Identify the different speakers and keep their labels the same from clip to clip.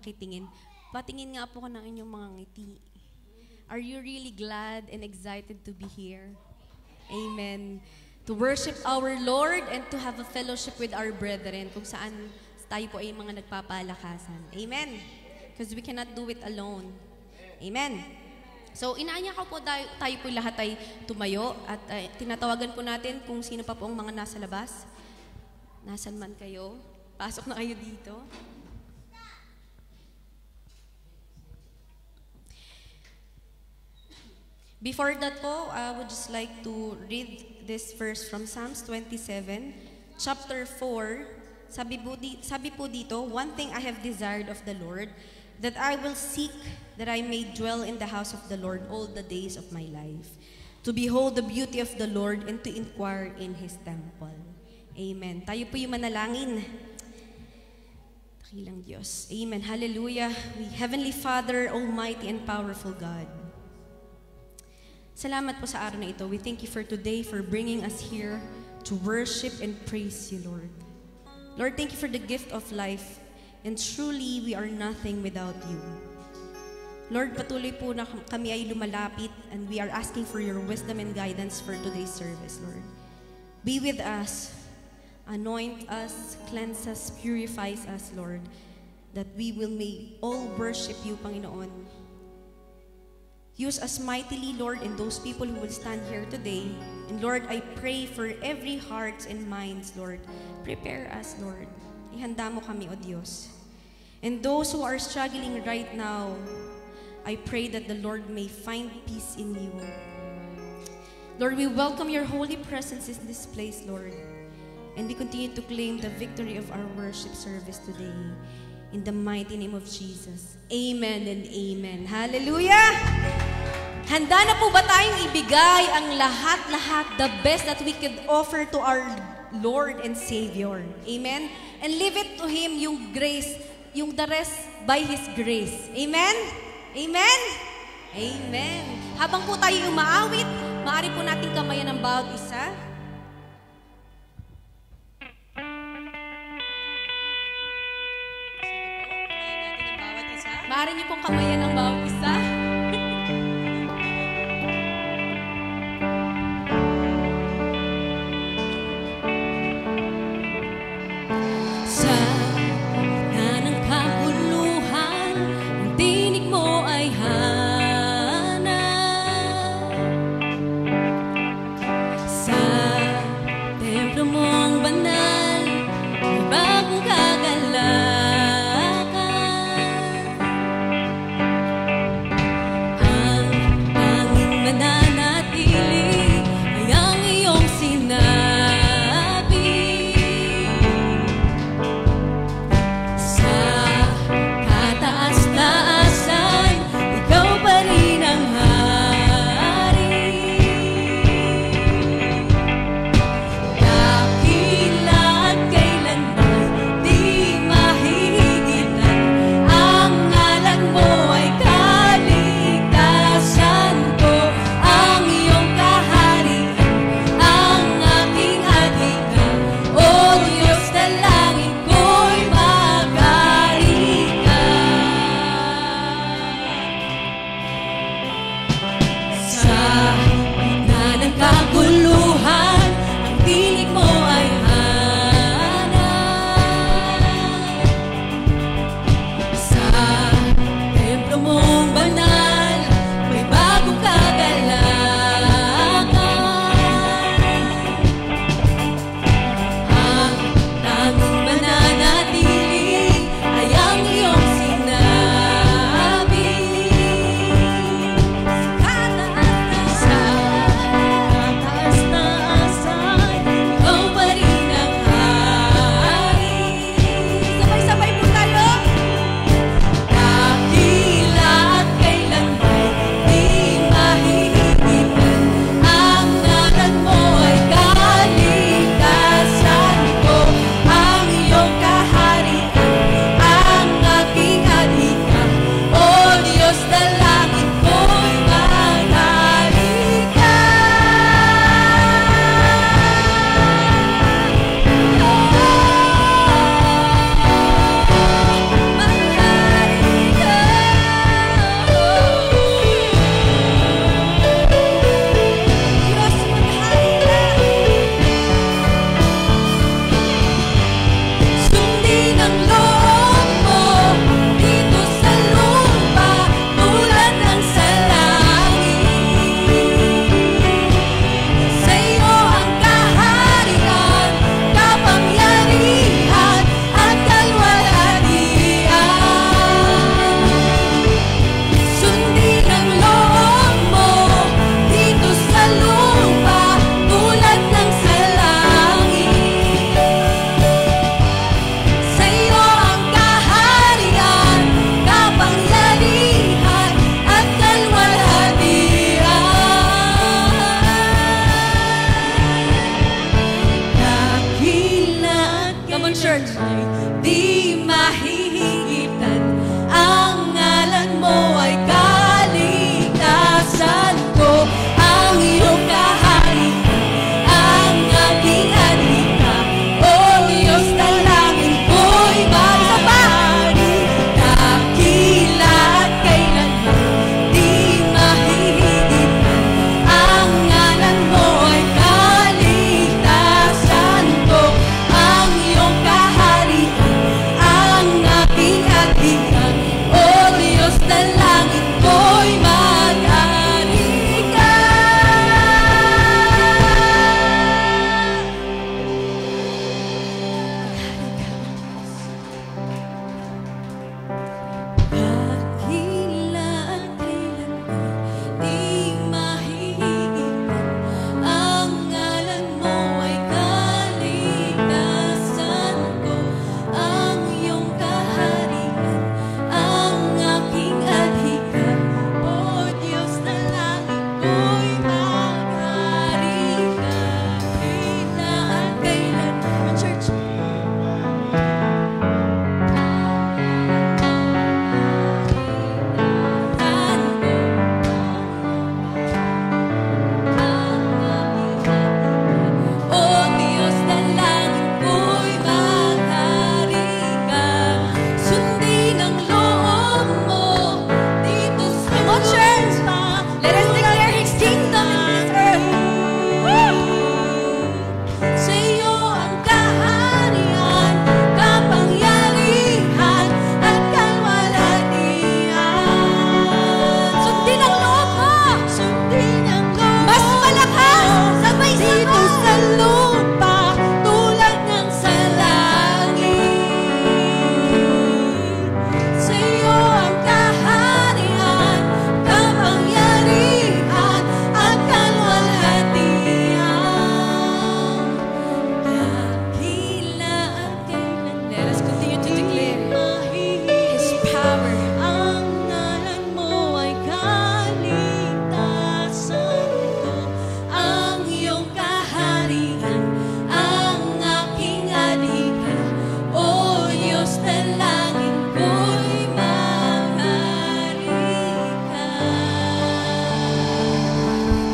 Speaker 1: pakitingin. Patingin nga po ko ng inyong mga ngiti. Are you really glad and excited to be here? Amen. To worship our Lord and to have a fellowship with our brethren kung saan tayo po ay mga nagpapalakasan. Amen. Because we cannot do it alone. Amen. So, inaanya ko po tayo po lahat ay tumayo at tinatawagan po natin kung sino pa po ang mga nasa labas. Nasaan man kayo? Pasok na kayo dito. Before that po, I would just like to read this verse from Psalms 27, chapter 4. Sabi po dito, one thing I have desired of the Lord, that I will seek, that I may dwell in the house of the Lord all the days of my life, to behold the beauty of the Lord and to inquire in His temple. Amen. Tayo po yung manalangin. Dakilang Diyos. Amen. Hallelujah. Heavenly Father, Almighty and powerful God, salamat po sa araw na ito. We thank you for today, for bringing us here to worship and praise you, Lord. Lord, thank you for the gift of life. And truly, we are nothing without you. Lord, patuloy po na kami ay lumalapit and we are asking for your wisdom and guidance for today's service, Lord. Be with us. Anoint us, cleanse us, purifies us, Lord, that we may all worship you, Panginoon. Use us mightily, Lord, in those people who will stand here today. And Lord, I pray for every hearts and minds, Lord. Prepare us, Lord. Ihanda mo kami, O Diyos. And those who are struggling right now, I pray that the Lord may find peace in you. Lord, we welcome your holy presence in this place, Lord. And we continue to claim the victory of our worship service today. In the mighty name of Jesus. Amen and amen. Hallelujah! Handa na po ba tayong ibigay ang lahat-lahat, the best that we could offer to our Lord and Savior? Amen? And leave it to Him, yung grace, yung the rest by His grace. Amen? Amen? Amen. Habang po tayo umaawit, maaari po natin kamayan ng bawat isa. Maaari niyo pong kamayan ng bawat isa.
Speaker 2: Sa gitna ng kaguluhan, ang tinig mo ay hanap. Sa templo mong banal, may bagong kagalakan. Sa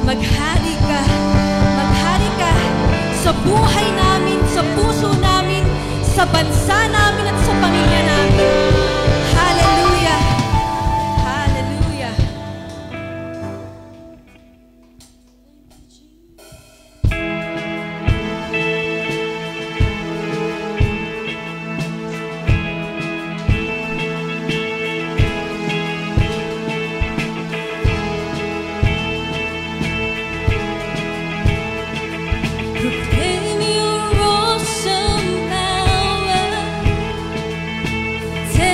Speaker 1: Maghari ka. Maghari ka sa buhay namin, sa puso namin, sa bansa namin at sa pamilya namin. Hallelujah. Hallelujah.
Speaker 2: Proclaim your awesome power. Tell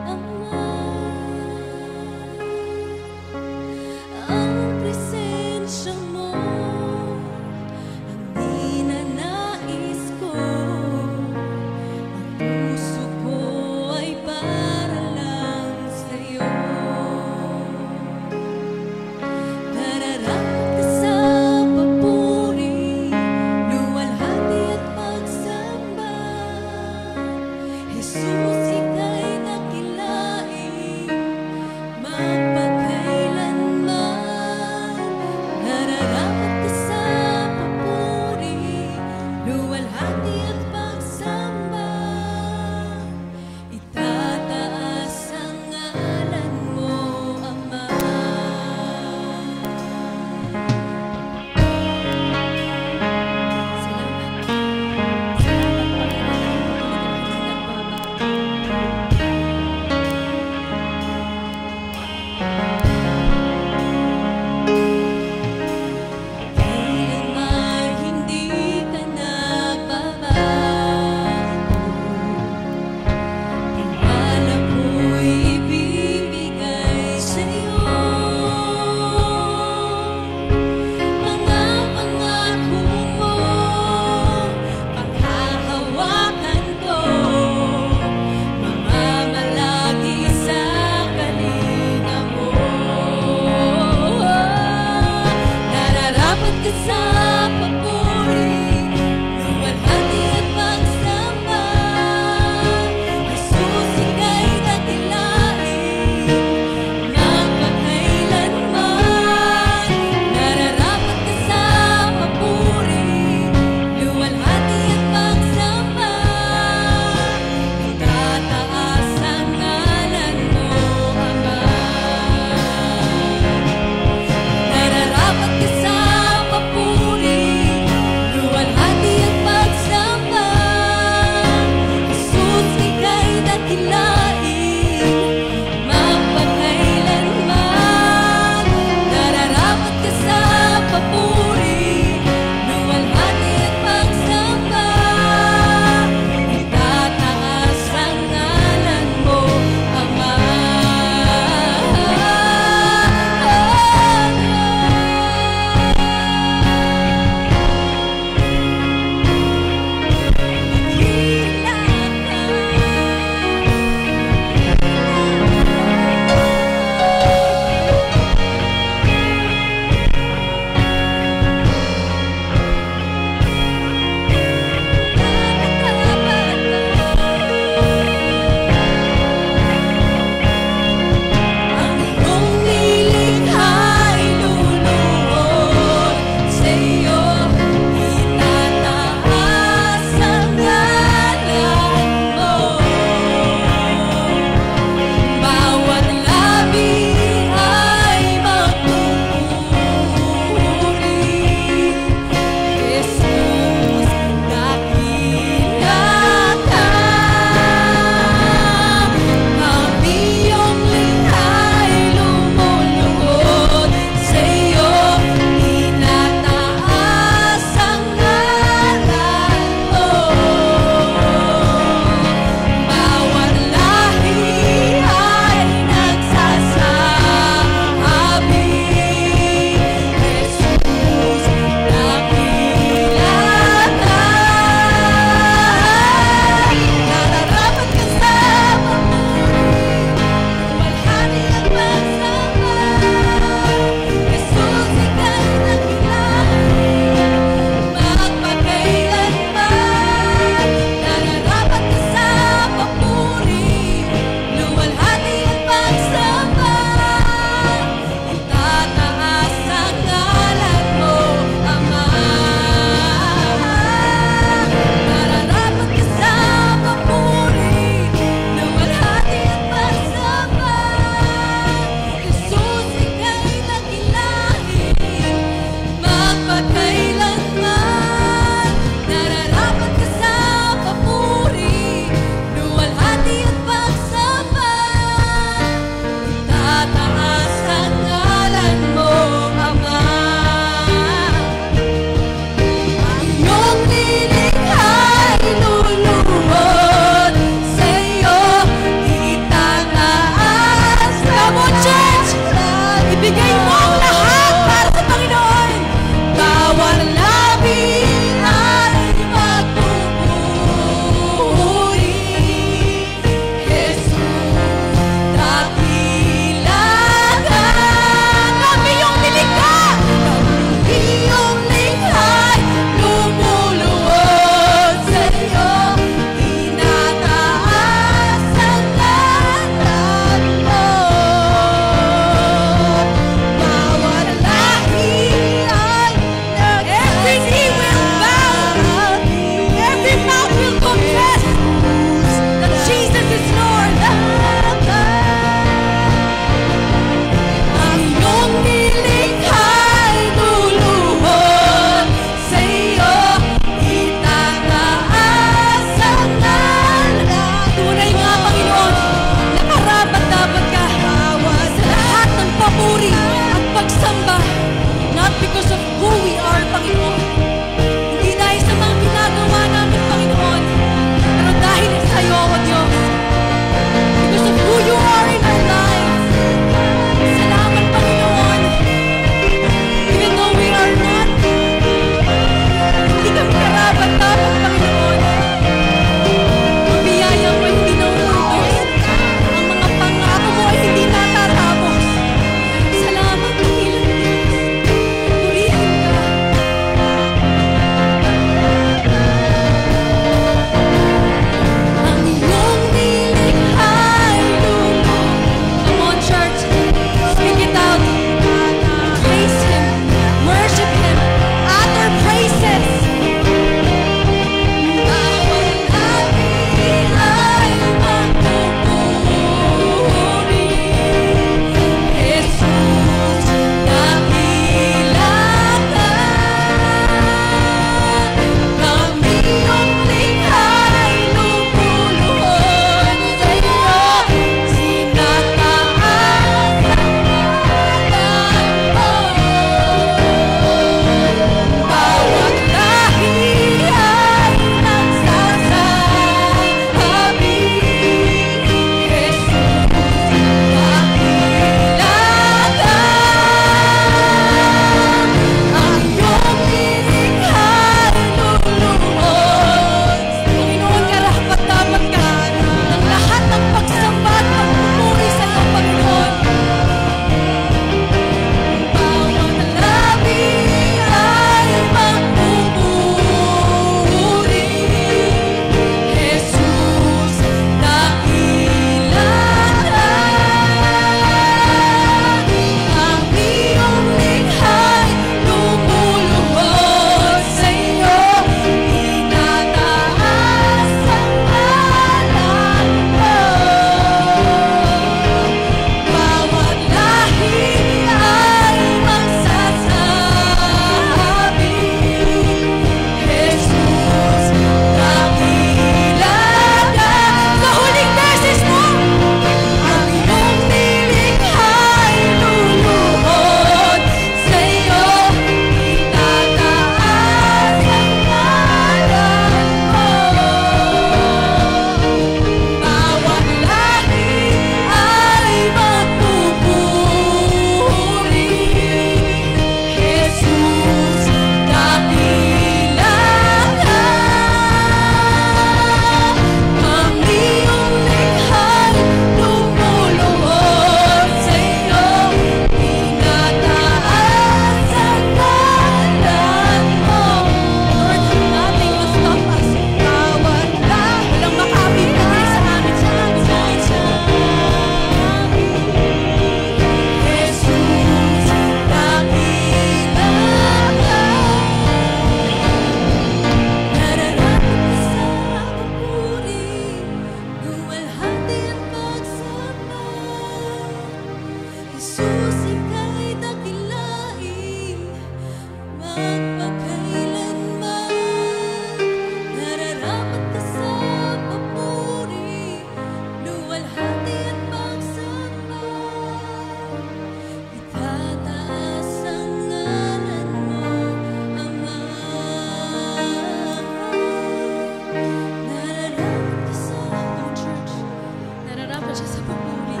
Speaker 2: nararapat siya sa papuri,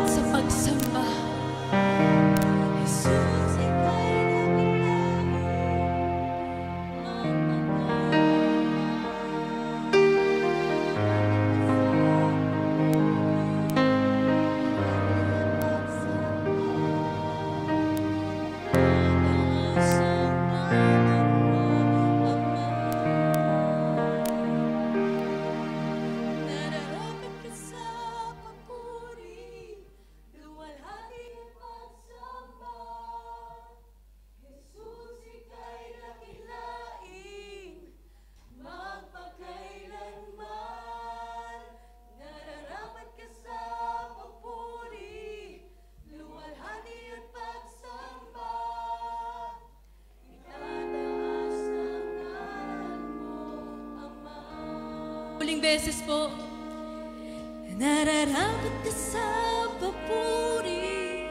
Speaker 2: sa pagsamba. Jesus, ika'y nararapat ka sa papuri, luwalhati at pagsamba. Jesus, ika'y dakilain, magpakailanman. Nararapat ka sa papuri, luwalhati at pagsamba. Itataas ang ngalan mo, Ama. Huling beses po. Nararapat ka sa papuri,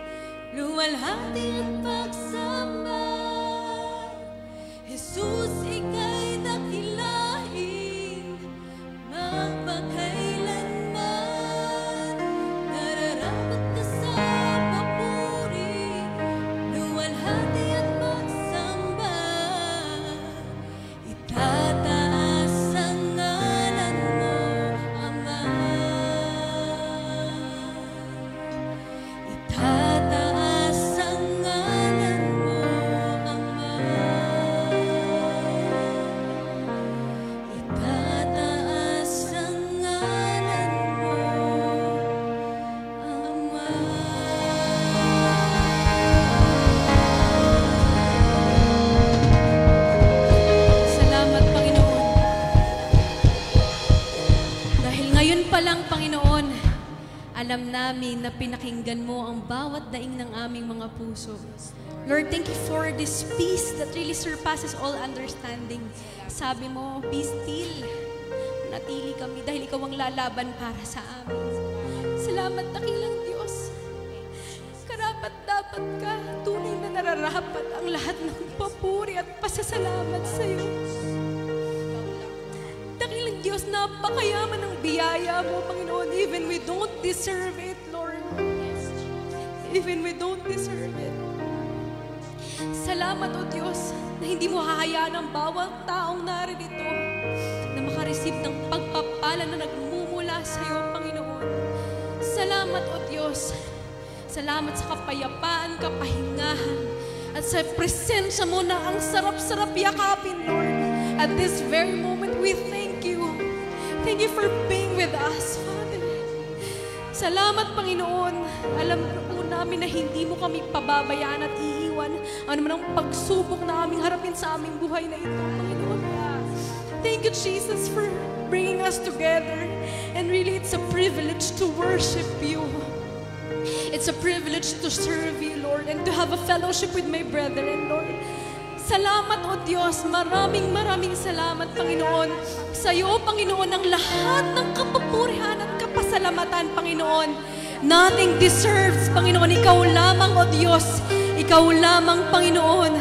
Speaker 2: luwalhati at pagsamba. Jesus, ika'y dakilain, magpakailanman. Nararapat ka sa papuri, luwalhati at pagsamba. Itataas ang ngalan mo, Ama. Itataas ang ngalan mo, Ama. Itataas ang ngalan mo, Ama. Salamat, Panginoon. Dahil ngayon pa lang, Panginoon, alam namin na pinakinggan mo ang bawat daing ng aming mga puso. Lord, thank you for this peace that really surpasses all understanding. Sabi mo, be still. Natili kami dahil ikaw ang lalaban para sa amin. Salamat, dakilang Diyos. Karapat dapat ka, tunay na nararapat ang lahat ng papuri at pasasalamat sa iyo. Dakilang Diyos, napakayaman ng biyaya mo, Panginoon. Even we don't deserve it, Lord. Even we don't deserve it. Salamat, O Diyos, na hindi mo hahayaan ang bawat taong naririto na makareceive ng pagpapala na nagmumula sa iyo, Panginoon. Salamat, O Diyos. Salamat sa kapayapaan, kapahingahan, at sa presensya mo na ang sarap-sarap yakapin, Lord. At this very moment, we thank you. Thank you for being with us, Father. Salamat, Panginoon. Alam po namin na hindi mo kami pababayaan at iiwan. Ano man ang pagsubok na aming harapin sa aming buhay na ito, Panginoon. Thank you, Jesus, for bringing us together. And really, it's a privilege to worship you. It's a privilege to serve you, Lord, and to have a fellowship with my brethren, Lord. Salamat, O Diyos. Maraming salamat, Panginoon. Sa iyo, Panginoon, ang lahat ng kapupurihan at kapasalamatan, Panginoon. Nothing deserves, Panginoon. Ikaw lamang, O Diyos. Ikaw lamang, Panginoon,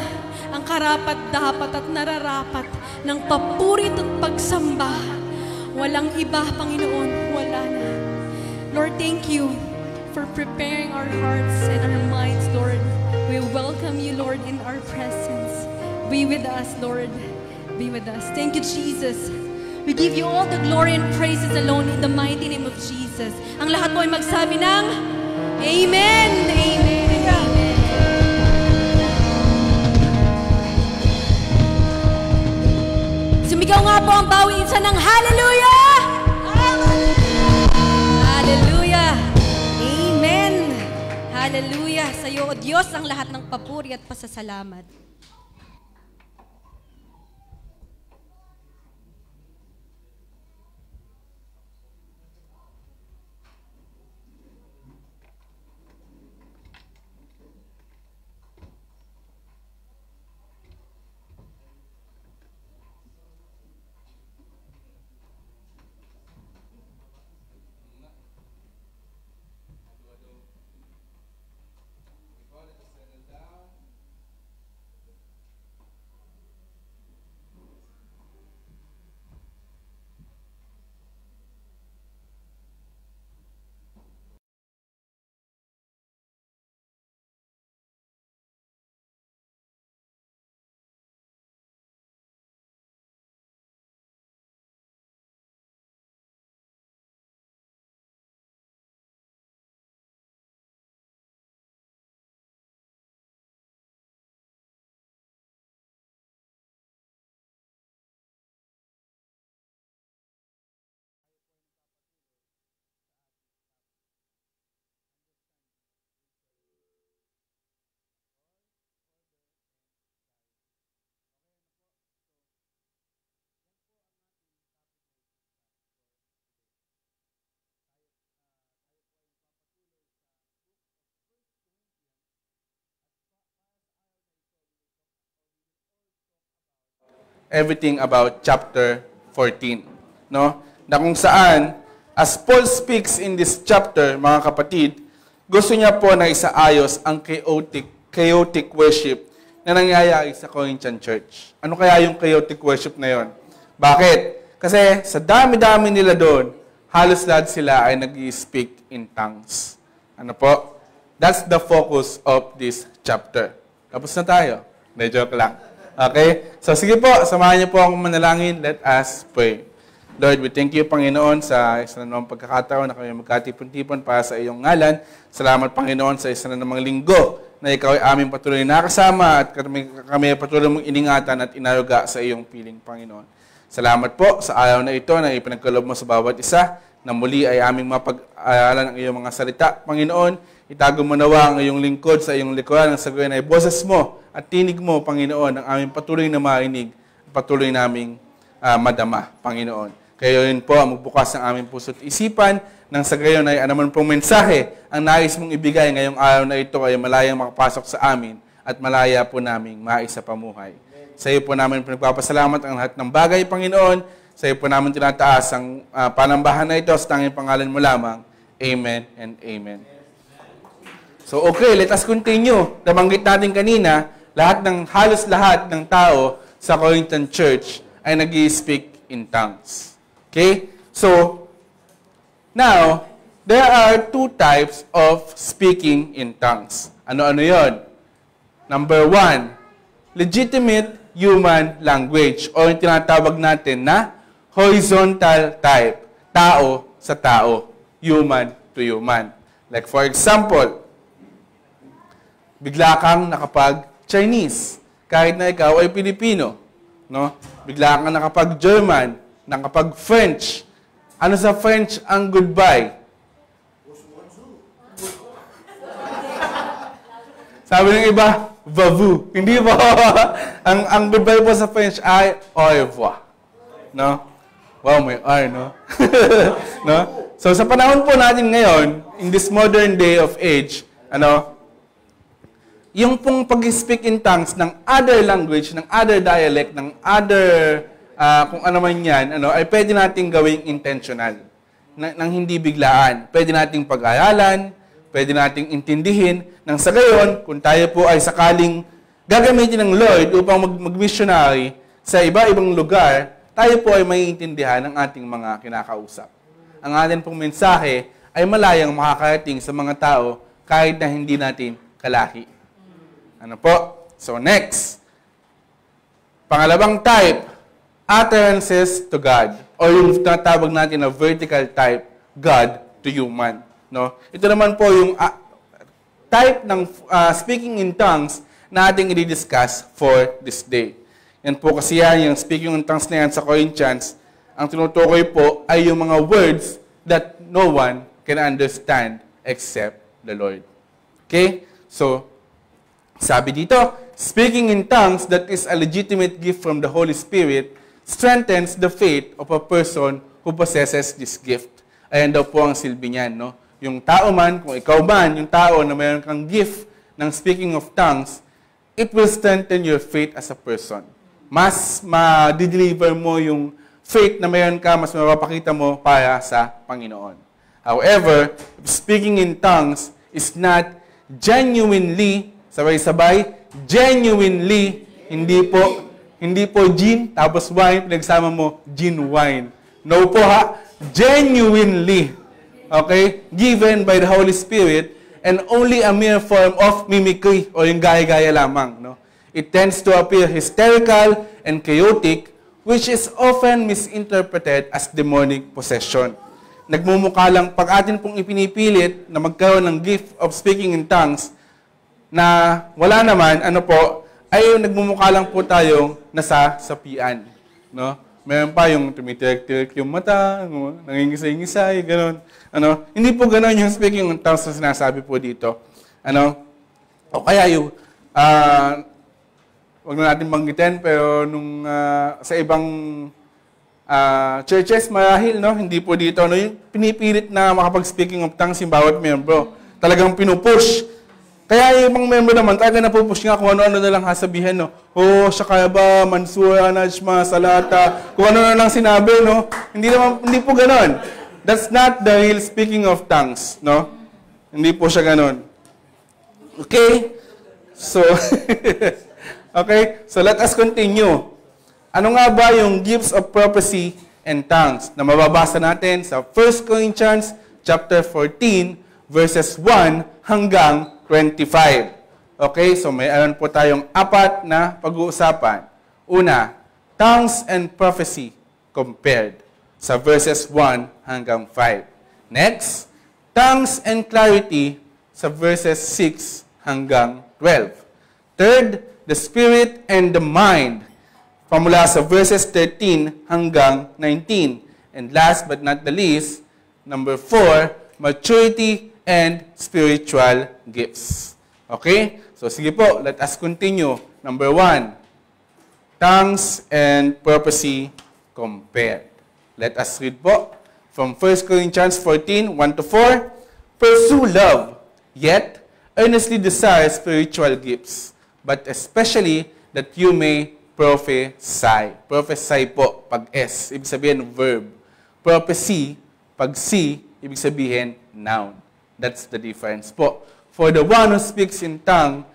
Speaker 2: ang karapat-dapat at nararapat ng papurit at pagsamba. Walang iba, Panginoon. Wala na. Lord, thank you for preparing our hearts and our minds, Lord. We welcome you, Lord, in our presence. Be with us, Lord. Be with us. Thank you, Jesus. We give you all the glory and praises alone in the mighty name of Jesus. Ang lahat po ay magsabi ng Amen! Amen! Amen! Sumigaw nga po ang bawat isa ng Hallelujah! Hallelujah! Amen! Hallelujah! Sa iyo, O Diyos, ang lahat ng papuri at pasasalamat.
Speaker 3: everything about chapter 14. No? Na kung saan, as Paul speaks in this chapter, mga kapatid, gusto niya po na isaayos ang chaotic worship na nangyayari sa Corinthian Church. Ano kaya yung chaotic worship na yon? Bakit? Kasi sa dami-dami nila doon, halos lahat sila ay nag-speak in tongues. Ano po? That's the focus of this chapter. Tapos na tayo. Joke lang. Okay? So sige po, samahan niyo po akong manalangin. Let us pray. Lord, we thank you, Panginoon, sa isa na namang pagkakataon na kami magkatipon-tipon para sa iyong ngalan. Salamat, Panginoon, sa isa na namang linggo na ikaw ay aming patuloy nakasama at kami ay patuloy mong iningatan at inaruga sa iyong piling, Panginoon. Salamat po sa araw na ito na ipinagkaloob mo sa bawat isa na muli ay aming mapag-aralan ang iyong mga salita. Panginoon, itago mo nawa ang iyong lingkod sa iyong likuran ng saguin ay boses mo at tinig mo, Panginoon, ang aming patuloy na marinig, patuloy naming madama, Panginoon. Kayo rin po ang magbukas ng aming puso't isipan nang sa gayon ay anaman pong mensahe ang nais mong ibigay ngayong araw na ito ay malayang makapasok sa amin at malaya po naming maisapamuhay. Sa iyo po namin pinagpapasalamat ang lahat ng bagay, Panginoon. Sa iyo po namin tinataas ang panambahan na ito sa tanging pangalan mo lamang. Amen and amen. So okay, let us continue. Nabanggit natin kanina, halos lahat ng tao sa Corinthian Church ay nag-i-speak in tongues. Okay? So, now, there are two types of speaking in tongues. Ano-ano yon? Number one, legitimate human language o yung tinatawag natin na horizontal type. Tao sa tao. Human to human. Like for example, bigla kang nakapag-Chinese kahit na ikaw ay Pilipino. No? Bigla kang nakapag-German, nakapag-French. Ano sa French ang goodbye? Sabi ng iba, vavu. Hindi po. ang goodbye po sa French ay au revoir. No? Wow, may R, no? No? So sa panahon po natin ngayon, in this modern day of age, yung pong pag-speak in tongues ng other language, ng other dialect, ng other kung ano man yan, ay pwede nating gawing intentional. Nang hindi biglaan. Pwede nating pag-aralan, pwede nating intindihin. Nang sa gayon, kung tayo po ay sakaling gagamitin ng Lord upang mag-missionary sa iba-ibang lugar, tayo po ay maiintindihan ng ating mga kinakausap. Ang ating pong mensahe ay malayang makakarating sa mga tao kahit na hindi natin kalahi. Ano po? So next, pangalawang type, utterances to God, o yung tinatawag natin na vertical type, God to human. No? Ito naman po yung type ng speaking in tongues na ating i-discuss for this day. Yan po kasi yung speaking in tongues na yan sa Corinthians, ang tinutukoy po ay yung mga words that no one can understand except the Lord. Okay? So, sabi dito, speaking in tongues that is a legitimate gift from the Holy Spirit strengthens the faith of a person who possesses this gift. Ayan daw po ang silbi niyan, no? Yung tao man, kung ikaw man, yung tao na mayroon kang gift ng speaking of tongues, it will strengthen your faith as a person. Mas ma-deliver mo yung faith na mayroon ka, mas mapapakita mo para sa Panginoon. However, speaking in tongues is not genuinely, sabay-sabay, genuinely, hindi po gin, tapos wine, pinagsama mo, gin wine. No po ha, genuinely, okay, given by the Holy Spirit, and only a mere form of mimicry, o yung gaya-gaya lamang. No? It tends to appear hysterical and chaotic, which is often misinterpreted as demonic possession. Nagmumukha lang, pag atin pong ipinipilit na magkaroon ng gift of speaking in tongues, na wala naman, ay nagmumukha lang po tayong nasa sapian. No? Meron pa yung tumitirik-tirik yung mata, nangingisay-ngisay, gano'n. Hindi po gano'n yung speaking in tongues na sinasabi po dito. O kaya yung, wag na natin banggitin, pero nung sa ibang churches, marahil, no? Hindi po dito. Yung pinipilit na makapag-speaking of tongues yung bawat membro. Talagang pinupush Kaya yung ibang member naman, talaga napupush nga kung ano-ano na lang sasabihin, no? Oh, siya kaya ba, Mansura, Najma, Salata, kung ano na lang sinabi, no? Hindi po ganon. That's not the real speaking of tongues, no? Hindi po siya ganon. Okay? So, okay? So, let us continue. Ano nga ba yung gifts of prophecy and tongues na mababasa natin sa 1 Corinthians chapter 14, verses 1 hanggang 25. Okay? So, mayroon po tayong 4 na pag-uusapan. Una, tongues and prophecy compared sa verses 1 hanggang 5. Next, tongues and clarity sa verses 6 hanggang 12. Third, the spirit and the mind pamula sa verses 13 hanggang 19. And last but not the least, number 4, maturity and spiritual gifts. Okay? So sige po, let us continue. Number 1, tongues and prophecy compared. Let us read po from 1 Corinthians 14, 1-4. Pursue love, yet earnestly desire spiritual gifts, but especially that you may prophesy. Prophesy po, pag S, ibig sabihin verb. Prophecy, pag C, ibig sabihin noun. That's the difference po. For the one who speaks in tongue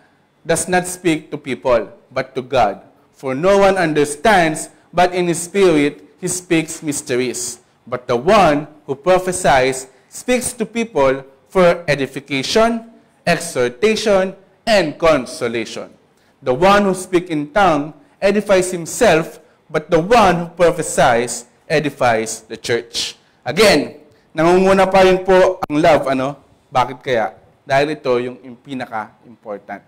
Speaker 3: does not speak to people, but to God. For no one understands, but in his spirit he speaks mysteries. But the one who prophesies speaks to people for edification, exhortation, and consolation. The one who speaks in tongue edifies himself, but the one who prophesies edifies the church. Again, nangunguna pa rin po ang love, ano? Bakit kaya? Dahil ito yung pinaka-important.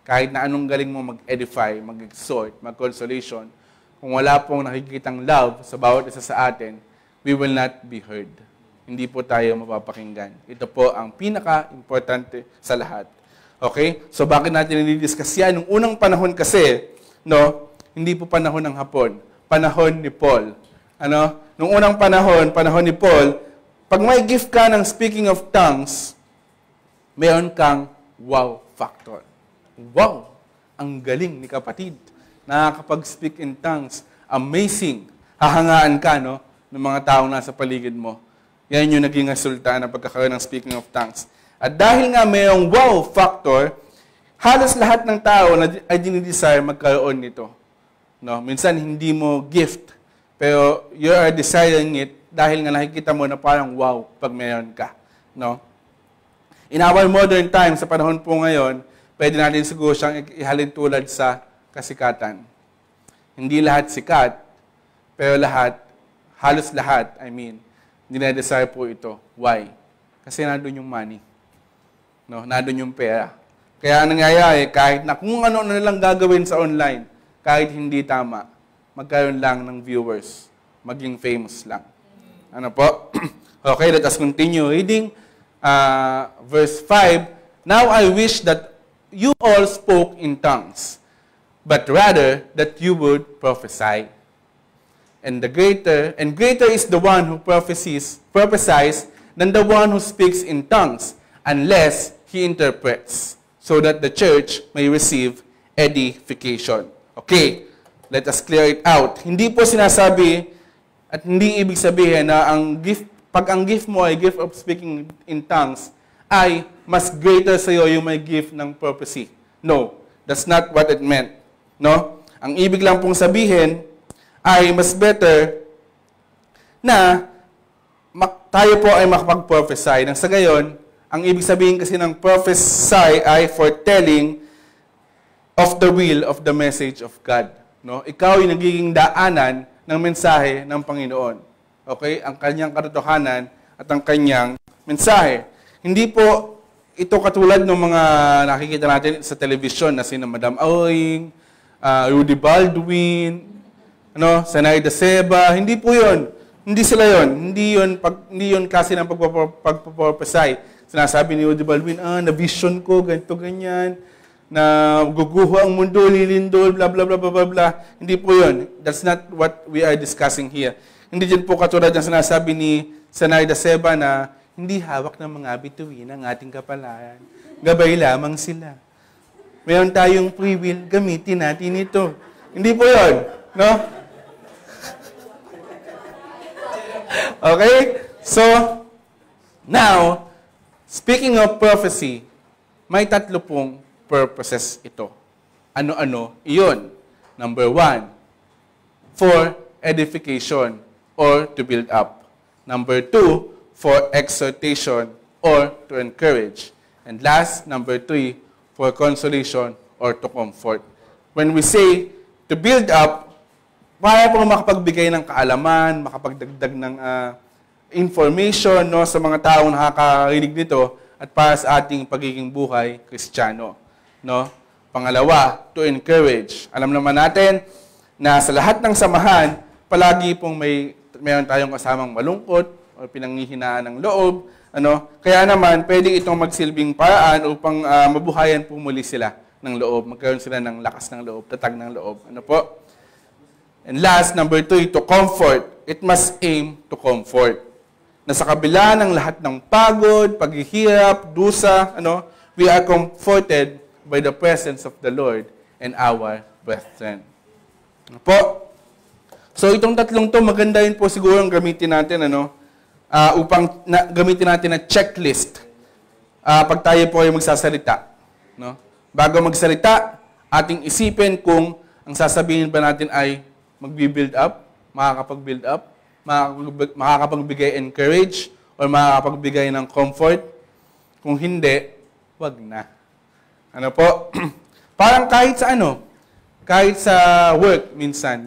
Speaker 3: Kahit na anong galing mo mag-edify, mag-exhort, mag-consolation, kung wala pong nakikitang love sa bawat isa sa atin, we will not be heard. Hindi po tayo mapapakinggan. Ito po ang pinaka-importante sa lahat. Okay? So bakit natin i-discuss yan? Nung unang panahon kasi, no, hindi po panahon ng Hapon. Panahon ni Paul. Ano? Nung unang panahon ni Paul, pag may gift ka ng speaking of tongues, mayroon kang wow factor. Wow! Ang galing ni kapatid. Nakakapag-speak in tongues. Amazing. Hahangaan ka, no, ng mga taong nasa paligid mo. Yan yung naging resulta ng pagkakaroon ng speaking of tongues. At dahil nga mayroong wow factor, halos lahat ng tao ay dinidesire magkaroon nito. No? Minsan hindi mo gift, pero you are desiring it dahil nga nakikita mo na parang wow pag mayroon ka. No? In our modern time, sa panahon po ngayon, pwede natin siguro siyang ihalin tulad sa kasikatan. Hindi lahat sikat, pero halos lahat, dinedesire po ito. Why? Kasi nandun yung money. No? Nandun yung pera. Kaya nangyayari, kahit na kung ano na lang gagawin sa online, kahit hindi tama, magkaroon lang ng viewers, maging famous lang. Ano po? Okay, let us continue reading. Verse 5, now I wish that you all spoke in tongues, but rather that you would prophesy. And greater is the one who prophesies than the one who speaks in tongues, unless he interprets, so that the church may receive edification. Okay, let us clear it out. Hindi po sinasabi at hindi ibig sabihin na pag ang gift mo ay gift of speaking in tongues, ay mas greater sa iyo yung may gift ng prophecy. No, that's not what it meant. No? Ang ibig lang pong sabihin ay mas better na tayo po ay makapag-prophesy. Nang sa gayon, ang ibig sabihin kasi ng prophesy ay foretelling of the will of the message of God. No? Ikaw yung nagiging daanan ng mensahe ng Panginoon. Okay? Ang kanyang katotohanan at ang kanyang mensahe. Hindi po ito katulad ng mga nakikita natin sa television na sina Madam Auring, Rudy Baldwin, Zenaida Seba. Hindi po yun. Hindi sila yun. Hindi yun kasi ng pagpapropesy. Sinasabi ni Rudy Baldwin, na-vision ko, ganito, ganyan, na guguho ang mundo, lilindol, blah, blah, blah, blah, blah, blah. Hindi po yun. That's not what we are discussing here. Hindi din po katulad ng sinasabi ni Zenaida Seba na hindi hawak ng mga bituin ang ating kapalaran. gabay lamang sila. Meron tayong free will, gamitin natin ito. Hindi po yun, no? Okay? So, now, speaking of prophecy, may 3 pong purposes ito. Ano-ano? Iyon. Number 1, for edification or to build up. Number 2, for exhortation or to encourage. And last, number 3, for consolation or to comfort. When we say to build up, para po makapagbigay ng kaalaman, makapagdagdag ng information, no, sa mga taong nakakarinig nito at para sa ating pagiging buhay Kristiyano. No? Pangalawa, to encourage. Alam naman natin na sa lahat ng samahan, palagi pong mayroon tayong kasamang malungkot o pinanghihinaan ng loob. Ano? Kaya naman, pwede itong magsilbing paraan upang mabuhayan po muli sila ng loob. Magkaroon sila ng lakas ng loob, tatag ng loob. Ano po? And last, number 3, to comfort. It must aim to comfort. Na sa kabila ng lahat ng pagod, paghihirap, dusa, we are comforted by the presence of the Lord and our brethren. Ano po? So itong 3 to, maganda yun po siguro ang gamitin natin, upang gamitin natin na checklist pag tayo po ay magsasalita. No? Bago magsalita, ating isipin kung ang sasabihin ba natin ay magbi-build up, makakapag-build up, makakapagbigay encourage, or makakapagbigay ng comfort. Kung hindi, wag na. Ano po? Parang kahit sa work minsan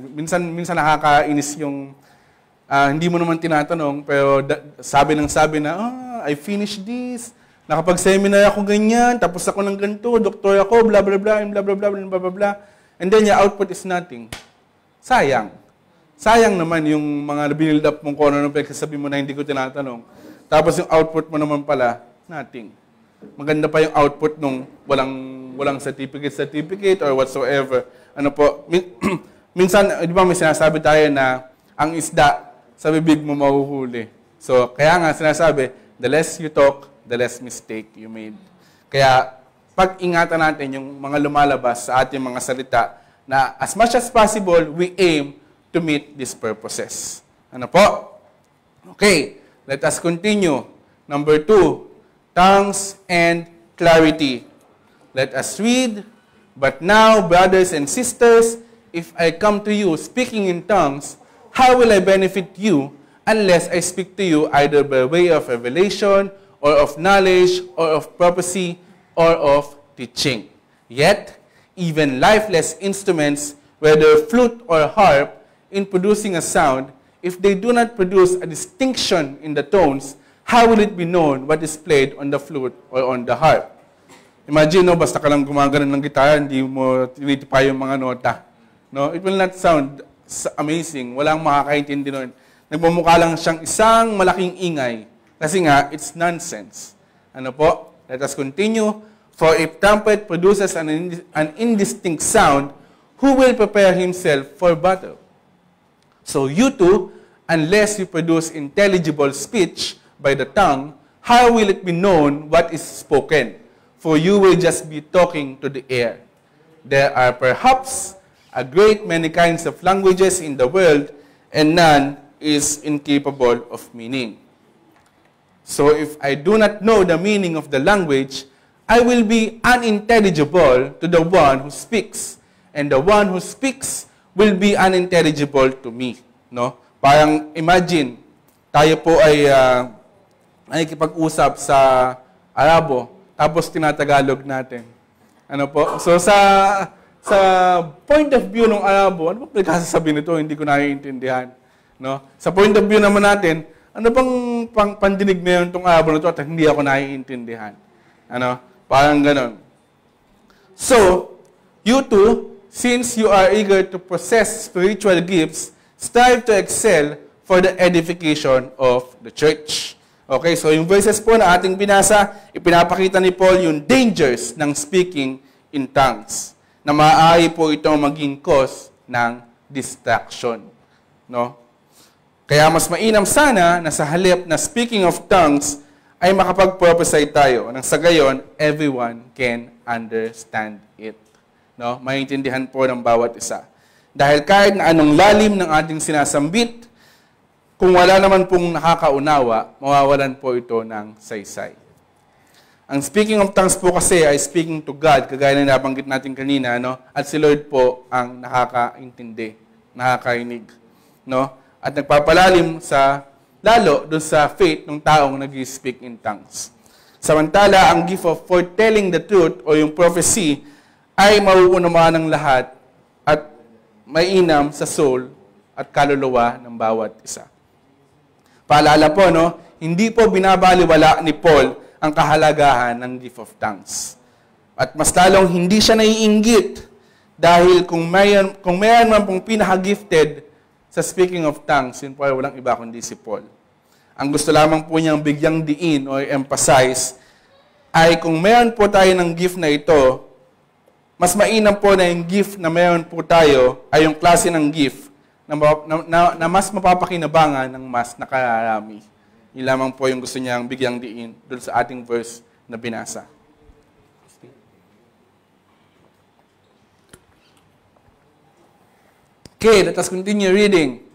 Speaker 3: nakakainis yung hindi mo naman tinatanong, pero sabi na, I finished this, nakapag-seminar ako ganyan, tapos ako ng ganito, doktor ako, blah, blah, blah, and blah, blah, blah, blah, blah, blah, and then your output is nothing. Sayang. Sayang naman yung mga build up mong kono nung pagsasabi mo na hindi ko tinatanong. Tapos yung output mo naman pala, nothing. Maganda pa yung output nung walang certificate or whatsoever. Ano po, minsan, di ba may sinasabi tayo na ang isda sa bibig mo mahuhuli. So, kaya nga sinasabi, the less you talk, the less mistake you made. Kaya, pag-ingatan natin yung mga lumalabas sa ating mga salita na as much as possible, we aim to meet these purposes. Ano po? Okay, let us continue. Number 2, tongues and clarity. Let us read. But now, brothers and sisters, if I come to you speaking in tongues, how will I benefit you unless I speak to you either by way of revelation, or of knowledge, or of prophecy, or of teaching? Yet, even lifeless instruments, whether flute or harp, in producing a sound, if they do not produce a distinction in the tones, how will it be known what is played on the flute or on the harp? Imagine, basta ka lang gumagano ng gitara, hindi mo tinitipa yung mga nota. No? It will not sound amazing. Walang makakaintindi nun. Nagmumukha lang siyang isang malaking ingay. Kasi nga, it's nonsense. Ano po? Let us continue. For if trumpet produces an indistinct sound, who will prepare himself for battle? So you too, unless you produce intelligible speech by the tongue, how will it be known what is spoken? For you will just be talking to the air. There are perhaps a great many kinds of languages in the world, and none is incapable of meaning. So if I do not know the meaning of the language, I will be unintelligible to the one who speaks, and the one who speaks will be unintelligible to me. No? Parang imagine, tayo po ay nakikipag-usap sa Arabo, tapos tinatagalog natin. Ano po? So sa point of view ng Arabo, ano ba pinagsasabi nito? Hindi ko naiintindihan. No? Sa point of view naman natin, ano bang pandinig na yun itong Arabo na ito at hindi ako naiintindihan? Ano? Parang ganon. So, you too, since you are eager to possess spiritual gifts, strive to excel for the edification of the church. Okay, so yung verses po na ating binasa, ipinapakita ni Paul yung dangers ng speaking in tongues, na maaari po ito maging cause ng distraction. No? Kaya mas mainam sana na sa halip na speaking of tongues, ay makapag-prophesy tayo nang sa gayon, everyone can understand it. No? Maintindihan po ng bawat isa. Dahil kahit na anong lalim ng ating sinasambit, kung wala naman pong nakakaunawa, mawawalan po ito ng saysay. Ang speaking of tongues po kasi ay speaking to God, kagaya na nabanggit natin kanina, no? At si Lord po ang nakakaintindi, nakakainig. No? At nagpapalalim lalo doon sa faith ng taong nag-speak in tongues. Samantala, ang gift of foretelling the truth o yung prophecy ay mauunawaan ng lahat at mainam sa soul at kaluluwa ng bawat isa. Paalala po, no? Hindi po binabaliwala ni Paul ang kahalagahan ng gift of tongues. At mas lalong hindi siya naiinggit dahil kung mayroon man pong pinaka-gifted sa speaking of tongues, yun po ay walang iba kundi si Paul. Ang gusto lamang po niyang bigyang diin o emphasize ay kung mayroon po tayo ng gift na ito, mas mainam po na yung gift na mayroon po tayo ay yung klase ng gift na mas mapapakinabangan ng mas nakararami. Yun lamang po yung gusto niyang bigyang diin doon sa ating verse na binasa. Okay, let us continue reading.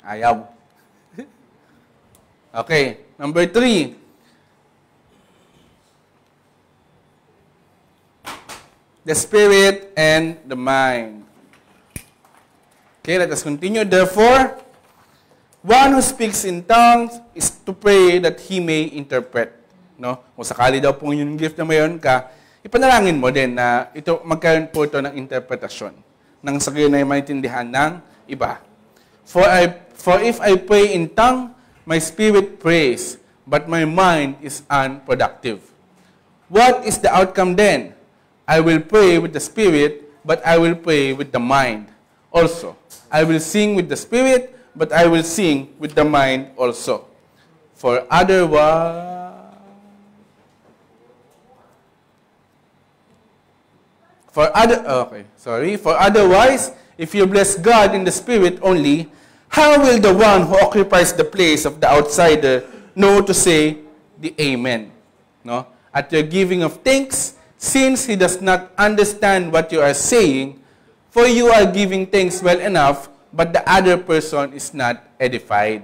Speaker 3: Ayaw. Okay, number 3. The spirit and the mind. Okay, let us continue. Therefore, one who speaks in tongues is to pray that he may interpret. No? Kung sakali daw po yung gift na mayon ka, ipanalangin mo din na ito magkaroon po ito ng interpretasyon nang sa gayon ay maintindihan ng iba. For if I pray in tongue, my spirit prays, but my mind is unproductive. What is the outcome then? I will pray with the spirit, but I will pray with the mind also. I will sing with the spirit, but I will sing with the mind also. For otherwise, if you bless God in the spirit only, how will the one who occupies the place of the outsider know to say the amen? No? At your giving of thanks, since he does not understand what you are saying, for you are giving thanks well enough, but the other person is not edified.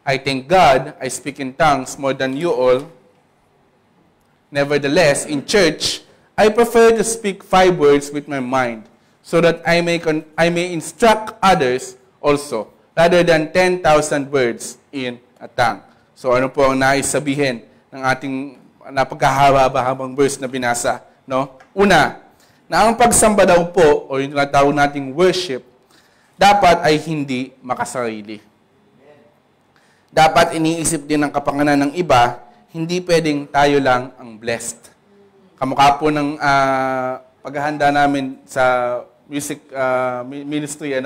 Speaker 3: I thank God I speak in tongues more than you all. Nevertheless, in church, I prefer to speak 5 words with my mind, so that I may instruct others also, rather than 10,000 words in a tongue. So ano po ang nais sabihin ng ating napagkahaba-habang verse na binasa? No? Una, na ang pagsamba daw po, o yung tinatawag nating worship, dapat ay hindi makasarili. Dapat iniisip din ng kapanganan ng iba, hindi pwedeng tayo lang ang blessed. Kamukha po ng paghahanda namin sa music ministry,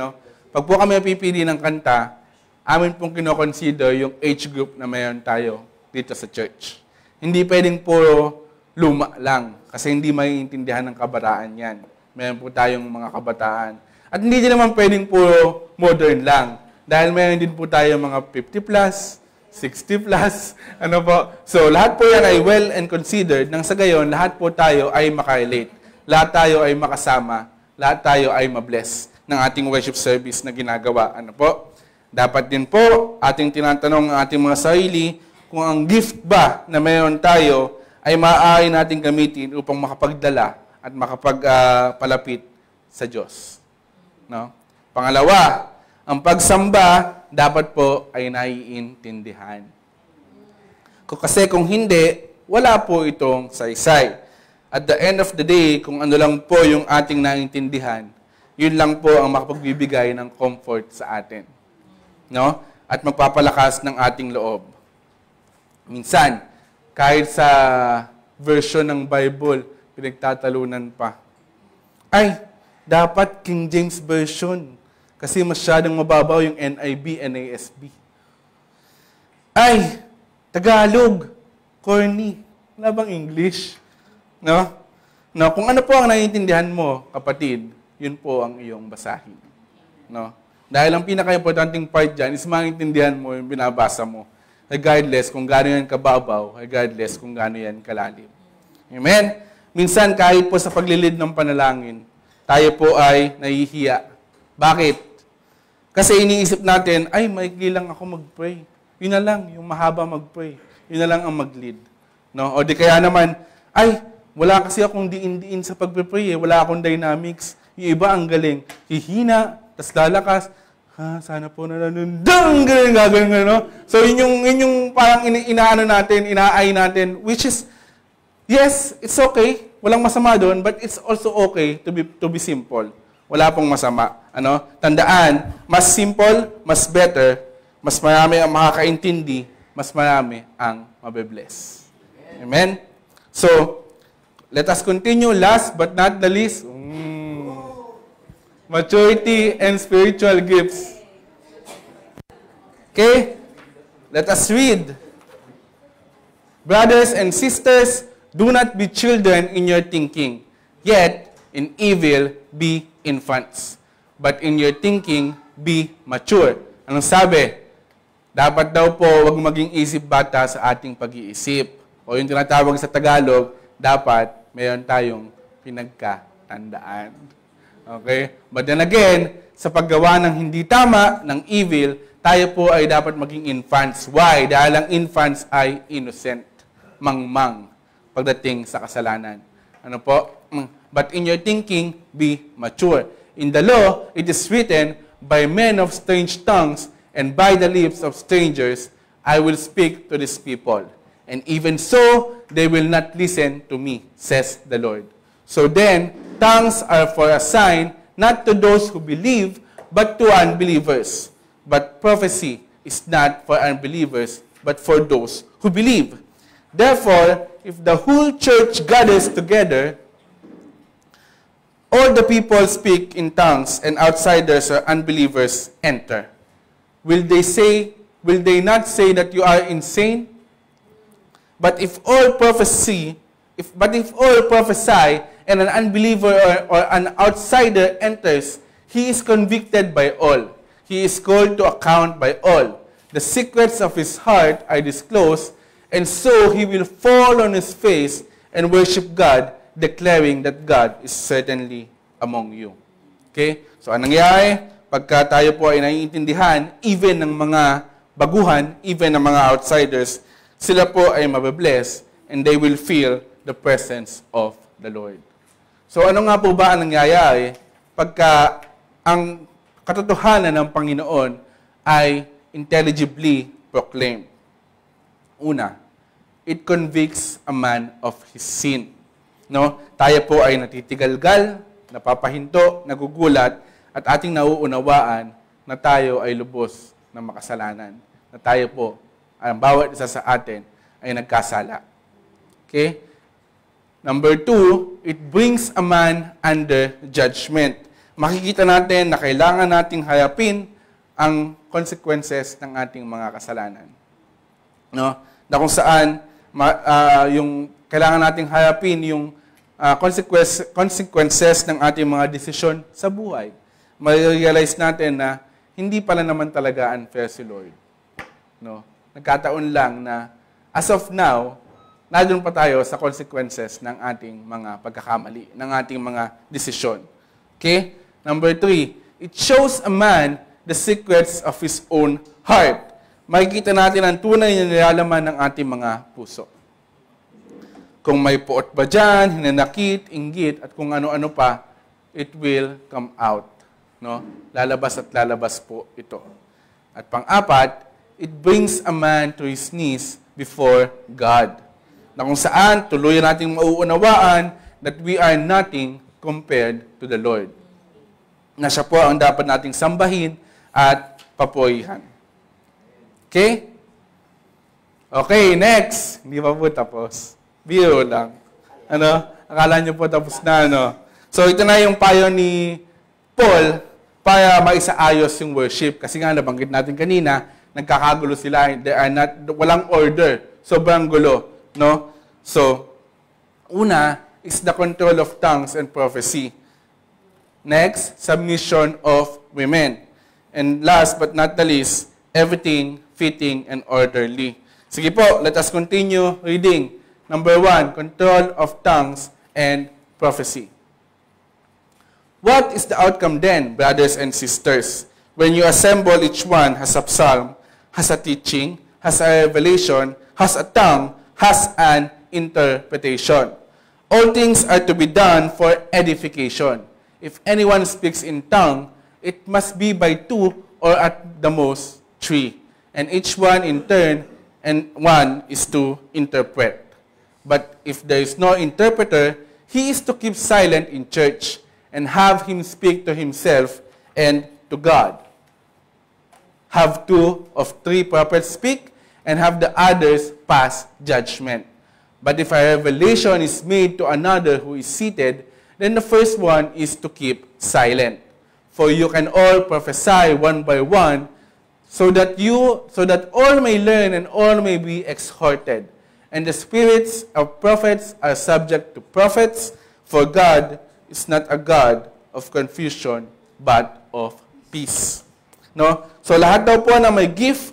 Speaker 3: pag po kami napipili ng kanta, amin pong kinoconsider yung age group na mayroon tayo dito sa church. Hindi pwedeng puro luma lang kasi hindi maiintindihan ng kabataan yan. Mayroon po tayong mga kabataan. At hindi din naman pwedeng puro modern lang dahil mayroon din po tayo mga 50 plus, 60 plus, So, lahat po yan ay well and considered. Nang sa gayon, lahat po tayo ay makarelate. Lahat tayo ay makasama. Lahat tayo ay mabless ng ating worship service na ginagawa. Dapat din po ating tinatanong ang ating mga sarili kung ang gift ba na mayroon tayo ay maaari nating gamitin upang makapagdala at makapagpalapit sa Diyos. No? Pangalawa, ang pagsamba dapat po ay naiintindihan. Kasi kung hindi, wala po itong saysay. At the end of the day, kung ano lang po yung ating naiintindihan, yun lang po ang makapagbibigay ng comfort sa atin. No? At magpapalakas ng ating loob. Minsan, kahit sa version ng Bible, pinagtatalunan pa. Ay, dapat King James Version. Kasi masyadong mababaw yung NIV, NASB. Ay, Tagalog. Corny. Wala bang English? No? Kung ano po ang naiintindihan mo, kapatid, yun po ang iyong basahin. No? Dahil ang pinaka-importanting part dyan is maintindihan mo yung binabasa mo. Regardless kung gaano yan kababaw, regardless kung gaano yan kalalim. Amen? Minsan, kahit po sa paglilid ng panalangin, tayo po ay nahihiya. Bakit? Kasi iniisip natin, ay, maikli lang ako mag-pray. Yun na lang, yung mahaba mag-pray. Yun na lang ang mag-lead. No? O di kaya naman, ay, wala kasi akong diin-diin sa pag-pray. Wala akong dynamics. Yung iba ang galing. Hihina, tas lalakas. Sana po na nanundang, gano'n, no? So, yun yung parang inaano natin, inaay natin, which is, yes, it's okay. Walang masama doon, but it's also okay to be simple. Wala pong masama. Ano? Tandaan, mas simple, mas better, mas marami ang makakaintindi, mas marami ang mabe-bless. Amen? So, let us continue. Last but not the least, maturity and spiritual gifts. Okay? Let us read. Brothers and sisters, do not be children in your thinking, yet in evil be infants. But in your thinking, be mature. Anong sabi? Dapat daw po, wag maging isip bata sa ating pag-iisip. O yung tinatawag sa Tagalog, dapat mayroon tayong pinagkatandaan. Okay? But then again, sa paggawa ng hindi tama, ng evil, tayo po ay dapat maging infants. Why? Dahil ang infants ay innocent, mangmang, pagdating sa kasalanan. Ano po? But in your thinking, be mature. In the law, it is written, by men of strange tongues and by the lips of strangers, I will speak to these people. And even so, they will not listen to me, says the Lord. So then, tongues are for a sign, not to those who believe, but to unbelievers. But prophecy is not for unbelievers, but for those who believe. Therefore, if the whole church gathers together, all the people speak in tongues, and outsiders or unbelievers enter. Will they not say that you are insane? But if all prophesy, and an unbeliever or an outsider enters, he is convicted by all. He is called to account by all. The secrets of his heart are disclosed, and so he will fall on his face and worship God, declaring that God is certainly among you. Okay? So, anong nangyayari? Pagka tayo po ay naiintindihan, even ng mga baguhan, even ng mga outsiders, sila po ay mababless, and they will feel the presence of the Lord. So, ano nga po ba ang nangyayari pagka ang katotohanan ng Panginoon ay intelligibly proclaimed? Una, it convicts a man of his sin. No? Tayo po ay natitigalgal, napapahinto, nagugulat, at ating nauunawaan na tayo ay lubos ng makasalanan. Na tayo po, ang bawat isa sa atin ay nagkasala. Okay? Number 2, it brings a man under judgment. Makikita natin na kailangan nating harapin ang consequences ng ating mga kasalanan. No? Na kung saan yung kailangan nating harapin yung consequences ng ating mga desisyon sa buhay. Ma-realize natin na hindi pala naman talaga unfair si Lord. No? Nagkataon lang na as of now, nandun pa tayo sa consequences ng ating mga pagkakamali, ng ating mga desisyon. Okay? Number 3, it shows a man the secrets of his own heart. Makikita natin ang tunay na nilalaman ng ating mga puso. Kung may puot ba dyan, hinanakit, inggit, at kung ano-ano pa, it will come out. No? Lalabas at lalabas po ito. At pang-apat, it brings a man to his knees before God. Na kung saan, tuluyan nating mauunawaan that we are nothing compared to the Lord. Na siya po ang dapat nating sambahin at papurihan. Okay? Okay, next. Hindi pa po tapos. Biro lang. Ano? Akala niyo po tapos na, ano? So, ito na yung payo ni Paul para maisaayos yung worship. Kasi nga, nabanggit natin kanina, nagkakagulo sila. Walang order. Sobrang gulo. No? So, una is the control of tongues and prophecy. Next, submission of women. And last but not the least, everything fitting and orderly. Sige po, let us continue reading. Number 1, control of tongues and prophecy. What is the outcome then, brothers and sisters? When you assemble, each one has a psalm, has a teaching, has a revelation, has a tongue, has an interpretation. All things are to be done for edification. If anyone speaks in tongue, it must be by 2 or at the most 3. And each one in turn, and one is to interpret. But if there is no interpreter, he is to keep silent in church and have him speak to himself and to God. Have 2 of 3 prophets speak, and have the others pass judgment. But if a revelation is made to another who is seated, then the first one is to keep silent. For you can all prophesy one by one, so that all may learn and all may be exhorted. And the spirits of prophets are subject to prophets, for God is not a God of confusion, but of peace. No? So lahat daw po na may gift,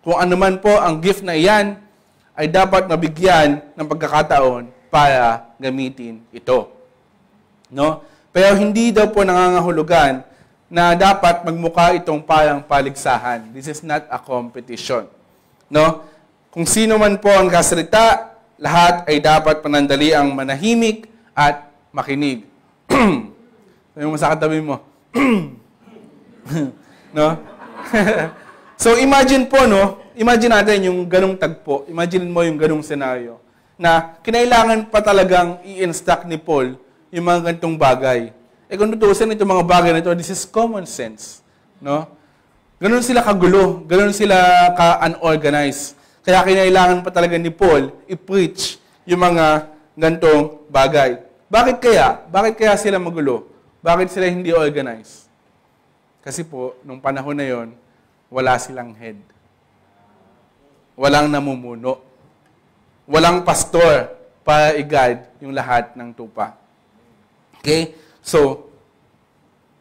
Speaker 3: kung ano man po ang gift na iyan, ay dapat mabigyan ng pagkakataon para gamitin ito. No? Pero hindi daw po nangangahulugan na dapat magmukha itong parang paligsahan. This is not a competition. No? Kung sino man po ang kasalita, lahat ay dapat panandali ang manahimik at makinig. Sabi mo sa katabi mo. No? So imagine po, no? Imagine natin yung ganung tagpo. Imagine mo yung ganung senaryo na kinailangan pa talagang i-instruct ni Paul yung mga ganitong bagay. Eh kung tutusin itong mga bagay na ito, this is common sense. No? Ganun sila kagulo. Ganun sila ka-unorganized. Kaya kinailangan pa talaga ni Paul i-preach yung mga ganitong bagay. Bakit kaya? Bakit kaya sila magulo? Bakit sila hindi organized? Kasi po, nung panahon na yon, wala silang head. Walang namumuno. Walang pastor para i-guide yung lahat ng tupa. Okay? So,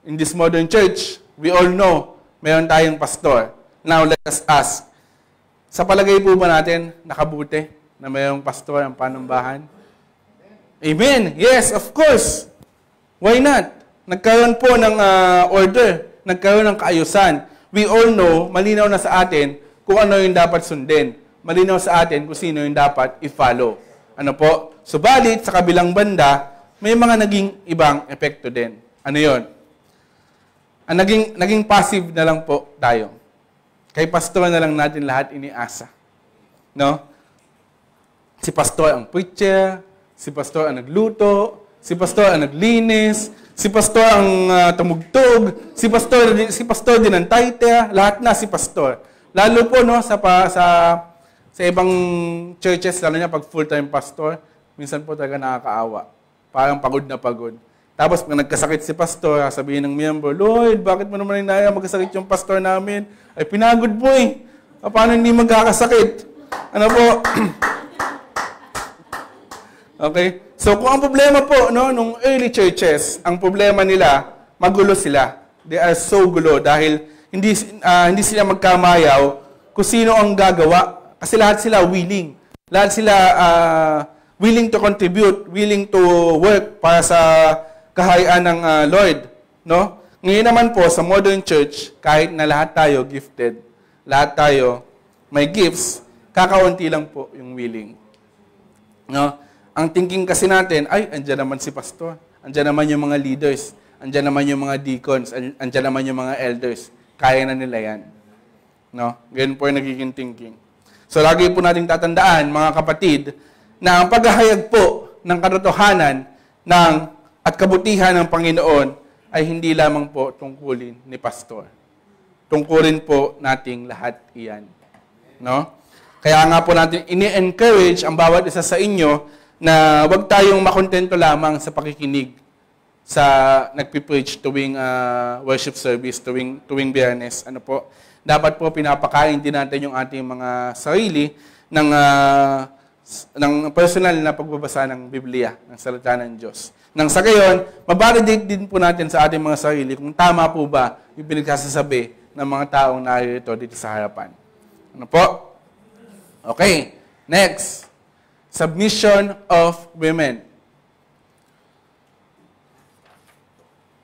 Speaker 3: in this modern church, we all know, mayroon tayong pastor. Now, let us ask, sa palagay po ba natin, nakabuti na mayroong pastor ang panambahan? Amen! Yes, of course! Why not? Nagkaroon po ng order. Nagkaroon ng kaayusan. We all know, malinaw na sa atin kung ano yung dapat sundin. Malinaw sa atin kung sino yung dapat i-follow. Ano po? Subalit, sa kabilang banda, may mga naging ibang epekto din. Ano yon? Ang naging passive na lang po tayo. Kay pastor na lang natin lahat iniasa. No? Si pastor ang preacher, si pastor ang nagluto, si pastor ang naglinis, si pastor ang tumugtog, si pastor din ang tithe, lahat na si pastor. Lalo po no sa ibang churches, lalo niya pag full-time pastor, minsan po talaga nakakaawa. Parang pagod na pagod. Tapos pag nagkasakit si pastor, sabihin ng miyembro, Lord, bakit mo naman inaya magkasakit yung pastor namin? Ay pinagod po eh. Paano hindi magkakasakit? Ano po? Okay? So kung ang problema po no nung early churches, ang problema nila, magulo sila. They are so gulo dahil hindi sila magkamayaw kung sino ang gagawa. Kasi lahat sila willing. Lahat sila willing to contribute, willing to work para sa kahayaan ng Lord. No? Ngayon naman po, sa modern church, kahit na lahat tayo gifted, lahat tayo may gifts, kakaunti lang po yung willing. No? Ang thinking kasi natin, ay, andyan naman si pastor, andyan naman yung mga leaders, andyan naman yung mga deacons, andyan naman yung mga elders. Kaya na nila yan. No? Ganyan po yung nagiging thinking. So, lagi po nating tatandaan, mga kapatid, na ang paghahayag po ng katotohanan at kabutihan ng Panginoon ay hindi lamang po tungkulin ni pastor. Tungkulin po nating lahat iyan. No? Kaya nga po natin ini-encourage ang bawat isa sa inyo na huwag tayong makontento lamang sa pakikinig sa nagpipreach tuwing worship service, tuwing Biyernes. Ano po? Dapat po pinapakain din natin yung ating mga sarili ng ng personal na pagbabasa ng Biblia, ng salita ng Diyos. Nang sa gayon, mabalidate din po natin sa ating mga sarili kung tama po ba yung pinagsasabi ng mga taong narito dito sa harapan. Ano po? Okay. Next. Submission of women.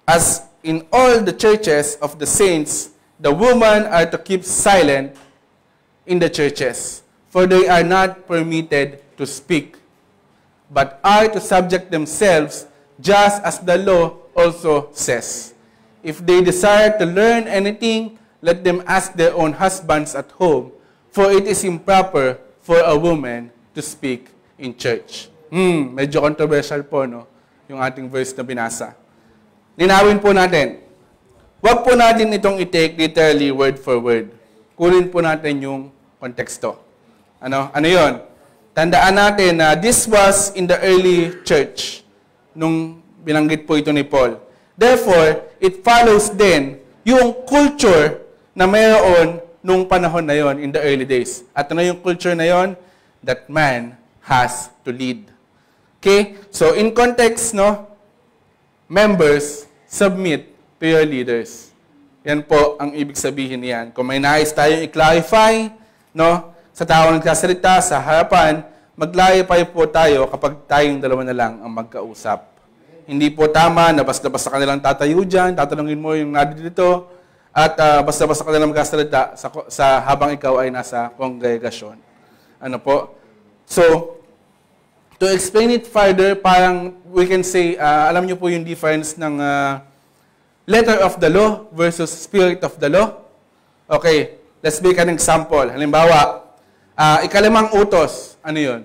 Speaker 3: As in all the churches of the saints, the women are to keep silent in the churches, for they are not permitted to speak, but are to subject themselves, just as the law also says. If they desire to learn anything, let them ask their own husbands at home, for it is improper for a woman to speak in church. Medyo controversial po, no? Yung ating verse na binasa. Linawin po natin. Huwag po natin itong i-take literally word for word. Kunin po natin yung konteksto. Ano yon? Tandaan natin na this was in the early church nung binanggit po ito ni Paul. Therefore, it follows then yung culture na mayroon nung panahon na yon in the early days. At ano yung culture na yon? That man has to lead. Okay? So, in context, no, members submit to your leaders. Yan po ang ibig sabihin niyan. Kung may nais tayong i-clarify, no, sa tao nagsasalita, sa harapan, mag-clarify po tayo kapag tayong dalawa na lang ang magkausap. Hindi po tama na basta-basta ka nilang tatayo dyan, tatanungin mo yung dito, at basta-basta ka nilang magkasalita sa habang ikaw ay nasa kongregasyon. Ano po? So, to explain it further, parang we can say, alam niyo po yung difference ng letter of the law versus spirit of the law. Okay, let's make an example. Halimbawa, ikalimang utos, ano yun?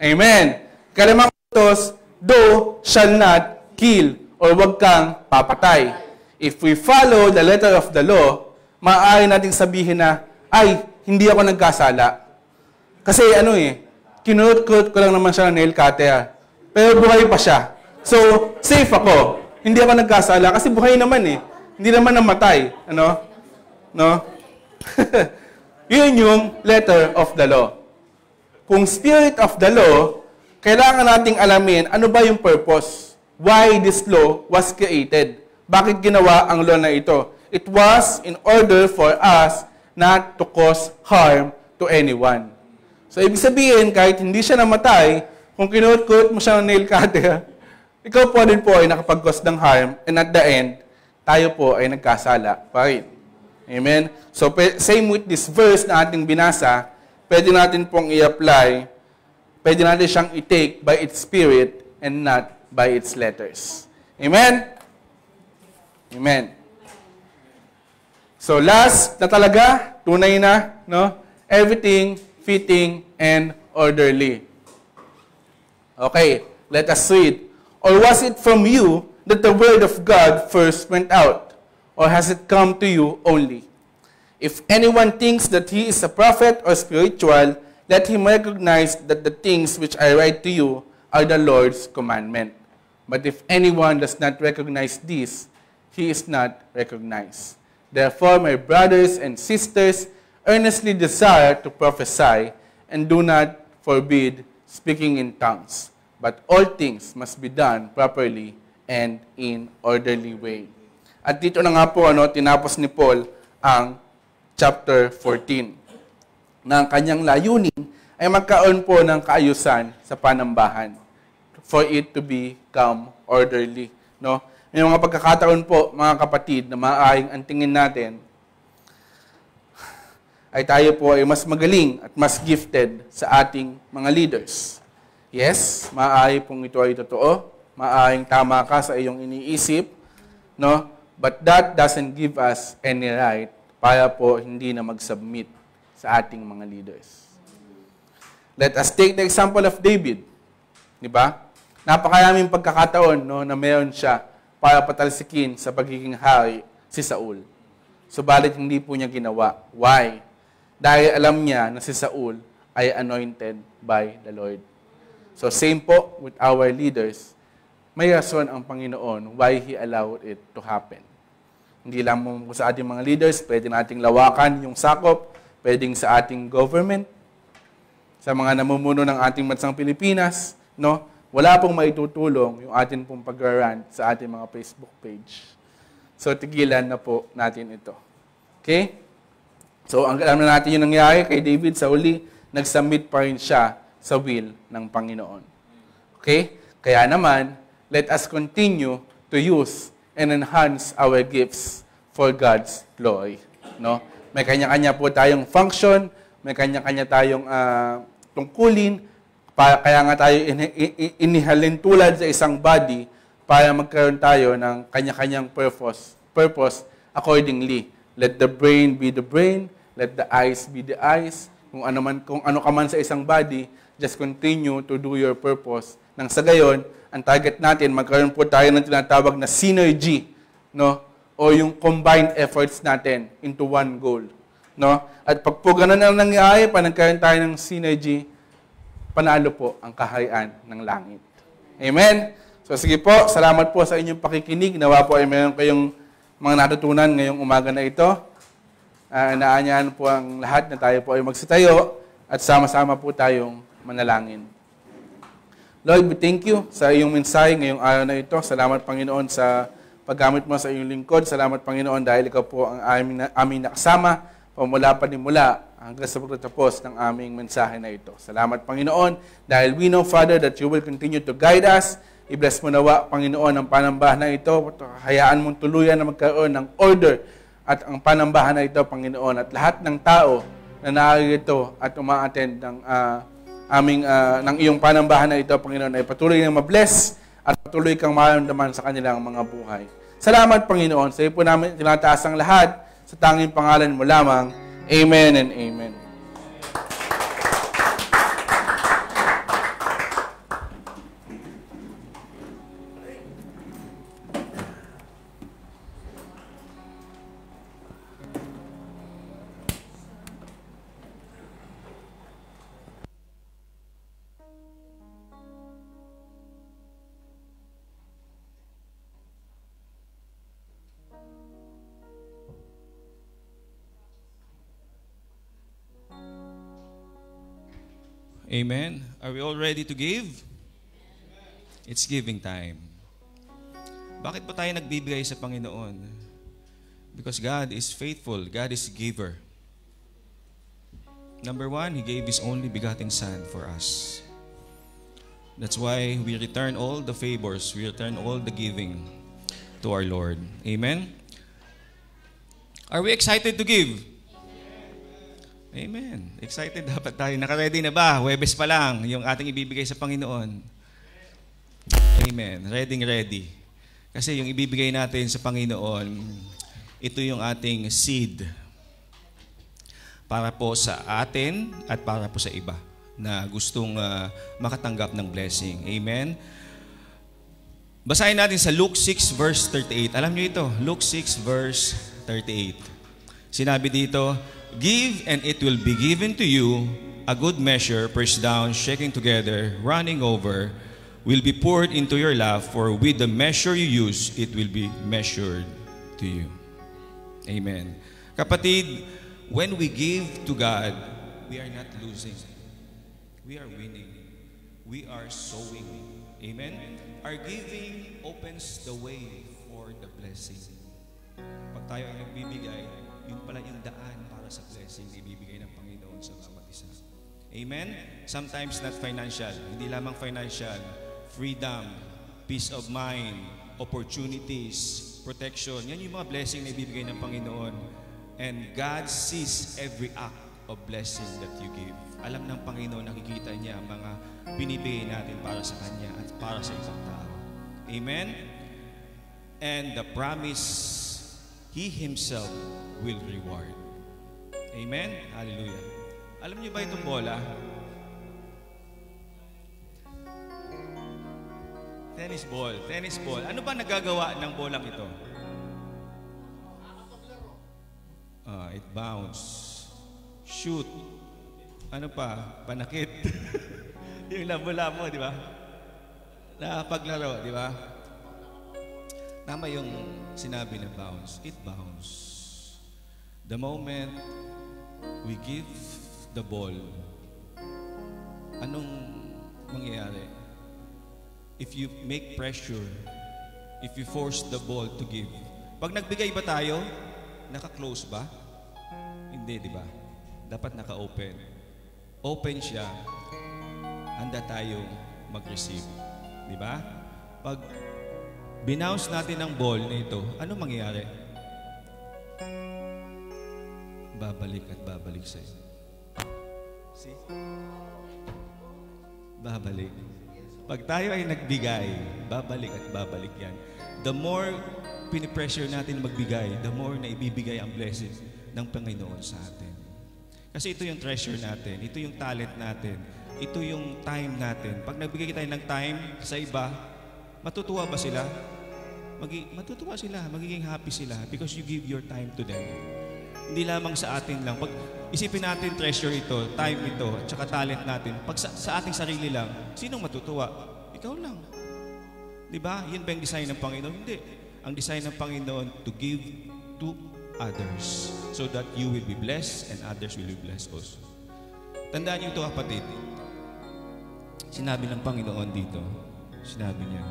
Speaker 3: Amen. Ikalimang utos, thou shall not kill or wag kang papatay. If we follow the letter of the law, maaari nating sabihin na, ay, hindi ako nagkasala. Kasi kinurut-kurut ko lang naman siya ng nail cutter. Pero buhay pa siya. So, safe ako. Hindi ako nagkasala kasi buhay naman eh. Hindi naman namatay. Ano? No? Yun yung letter of the law. Kung spirit of the law, kailangan nating alamin ano ba yung purpose. Why this law was created. Bakit ginawa ang law na ito? It was in order for us not to cause harm to anyone. So, ibig sabihin, kahit hindi siya namatay, kung kinurut-kurut mo siya ng nail cutter, ikaw po din po ay nakapag-cause ng harm, and at the end, tayo po ay nagkasala pa rin. Amen? So, same with this verse na ating binasa, pwede natin pong i-apply, pwede natin siyang i-take by its spirit and not by its letters. Amen? Amen. So, last na talaga, tunay na, no? Everything fitting and orderly. Okay, let us read. Or was it from you that the word of God first went out? Or has it come to you only? If anyone thinks that he is a prophet or spiritual, let him recognize that the things which I write to you are the Lord's commandment. But if anyone does not recognize this, he is not recognized. Therefore, my brothers and sisters, earnestly desire to prophesy, and do not forbid speaking in tongues. But all things must be done properly and in orderly way. At dito na nga po, tinapos ni Paul ang chapter 14. Na ang kanyang layunin ay magkaroon po ng kaayusan sa panambahan for it to become orderly. No? May mga pagkakataon po, mga kapatid, na maaaring ang tingin natin ay tayo po ay mas magaling at mas gifted sa ating mga leaders. Yes, maaari pong ito ay totoo. Maaaring tama ka sa iyong iniisip. No? But that doesn't give us any right para po hindi na mag-submit sa ating mga leaders. Let us take the example of David. Di ba? Napakaraming pagkakataon na meron siya para patalsikin sa pagiging hari si Saul. Subalit hindi po niya ginawa. Why? Dahil alam niya na si Saul ay anointed by the Lord. So same po with our leaders. May rason ang Panginoon why He allowed it to happen. Hindi lang po sa ating mga leaders, pwede nating lawakan yung sakop, pwedeng sa ating government, sa mga namumuno ng ating bansang Pilipinas, no? Wala pong maitutulong yung ating pong pag-rant sa ating mga Facebook page. So, tigilan na po natin ito. Okay? So, ang alam na natin yung nangyari kay David sa uli, nag-submit pa rin siya sa will ng Panginoon. Okay? Kaya naman, let us continue to use and enhance our gifts for God's glory. No? May kanya-kanya po tayong function, may kanya-kanya tayong tungkulin, kaya nga tayo inihalin tulad sa isang body para magkaroon tayo ng kanya-kanyang purpose accordingly. Let the brain be the brain, let the eyes be the eyes. Kung ano ka man sa isang body, just continue to do your purpose. Nang sa gayon, ang target natin, magkaroon po tayo ng tinatawag na synergy, no? O yung combined efforts natin into one goal. No? At pag po ganun ang nangyayari, nagkaroon tayo ng synergy, panalo po ang kaharian ng langit. Amen? So sige po, salamat po sa inyong pakikinig. Nawa po ay mayroon kayong mga natutunan ngayong umaga na ito. Inaanyahan po ang lahat na tayo po ay magsitayo at sama-sama po tayong manalangin. Lord, we thank you sa iyong mensahe ngayong araw na ito. Salamat, Panginoon, sa paggamit mo sa iyong lingkod. Salamat, Panginoon, dahil ikaw po ang aming nakasama pamula panimula hanggang sa pagtatapos ng aming mensahe na ito. Salamat, Panginoon, dahil we know, Father, that you will continue to guide us. I-bless mo nawa, Panginoon, ang panambahan na ito. Hayaan mong tuluyan na magkaroon ng order at ang panambahan na ito, Panginoon, at lahat ng tao na narito at uma-attend ng iyong panambahan na ito, Panginoon, ay patuloy na mabless at patuloy kang maramdaman sa kanilang mga buhay. Salamat, Panginoon. Sa iyo po namin tinataas ang lahat sa tanging pangalan mo lamang. Amen and amen.
Speaker 4: Amen. Are we all ready to give? It's giving time. Bakit po tayo nagbibigay sa Panginoon? Because God is faithful. God is giver. Number one, He gave His only begotten Son for us. That's why we return all the favors, we return all the giving to our Lord. Amen? Are we excited to give? Amen. Excited dapat tayo. Naka-ready na ba? Huwebes pa lang yung ating ibibigay sa Panginoon. Amen. Ready. Kasi yung ibibigay natin sa Panginoon, ito yung ating seed para po sa atin at para po sa iba na gustong makatanggap ng blessing. Amen. Basahin natin sa Luke 6 verse 38. Alam niyo ito, Luke 6 verse 38. Sinabi dito, "Give and it will be given to you, a good measure, pressed down, shaking together, running over, will be poured into your lap, for with the measure you use, it will be measured to you." Amen. Kapatid, when we give to God, we are not losing. We are winning. We are sowing. Amen. Our giving opens the way for the blessing. Pag tayo ay nagbibigay, yun pala yung daan para sa blessing na ibibigay ng Panginoon sa bawat isa. Amen? Sometimes not financial. Hindi lamang financial. Freedom, peace of mind, opportunities, protection. Yan yung mga blessing na ibibigay ng Panginoon. And God sees every act of blessing that you give. Alam ng Panginoon, nakikita niya ang mga binibigay natin para sa Kanya at para sa isang tao. Amen? And the promise, He Himself will reward. Amen? Hallelujah. Alam niyo ba itong bola? Tennis ball. Tennis ball. Ano ba nagagawa ng bolang ito? It bounce. Shoot. Ano pa? Panakit. Yung labo-labo, di ba? Nakapaglaro, di ba? Tama yung sinabi na bounce. It bounce. The moment we give the ball, anong mangyayari? If you make pressure, if you force the ball to give, pag nagbigay ba tayo, naka-close ba? Hindi, di ba? Dapat naka-open. Open siya, handa tayong mag-receive. Di ba? Pag binounce natin ang ball na ito, ano mangyayari? Babalik at babalik sa'yo. See? Babalik. Pag tayo ay nagbigay, babalik at babalik yan. The more pinipressure natin magbigay, the more na ibibigay ang blessing ng Panginoon sa atin. Kasi ito yung treasure natin, ito yung talent natin, ito yung time natin. Pag nagbigay tayo ng time sa iba, matutuwa ba sila? Matutuwa sila, magiging happy sila because you give your time to them. Hindi lamang sa atin lang. Pag isipin natin treasure ito, time ito, at saka talent natin, pag sa ating sarili lang, sinong matutuwa? Ikaw lang. Di ba? Yun ba yung design ng Panginoon? Hindi. Ang design ng Panginoon to give to others so that you will be blessed and others will be blessed also. Tandaan niyo ito, kapatid. Sinabi ng Panginoon dito, sinabi niya,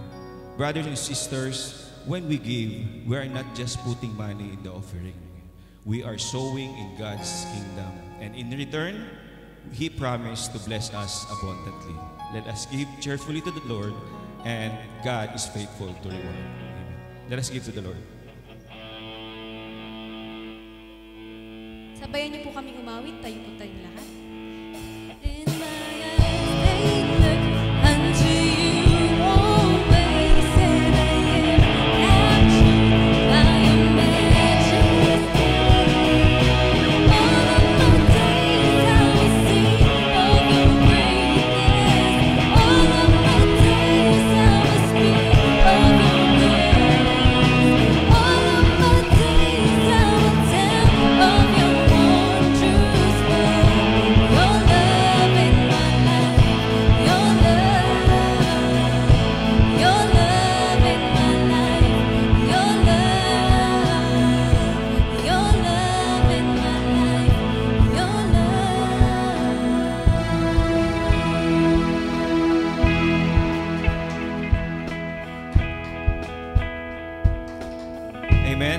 Speaker 4: brothers and sisters, when we give, we are not just putting money in the offering. We are sowing in God's kingdom. And in return, He promised to bless us abundantly. Let us give cheerfully to the Lord, and God is faithful to reward. Amen. Let us give to the Lord.
Speaker 2: Sabayan niyo po kami umawit, tayo po tayong lahat.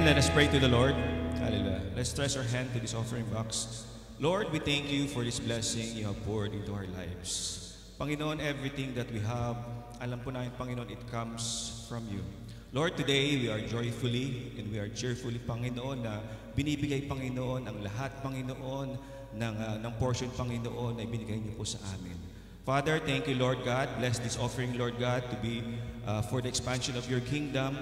Speaker 4: Let us pray to the Lord. Hallelujah. Let's stretch our hand to this offering box. Lord, we thank you for this blessing you have poured into our lives. Panginoon, everything that we have, alam po namin, Panginoon, it comes from you. Lord, today we are joyfully and we are cheerfully, Panginoon, na binibigay, Panginoon, ang lahat, Panginoon, ng portion, Panginoon, na ibinigay niyo po sa amin. Father, thank you, Lord God. Bless this offering, Lord God, to be for the expansion of your kingdom,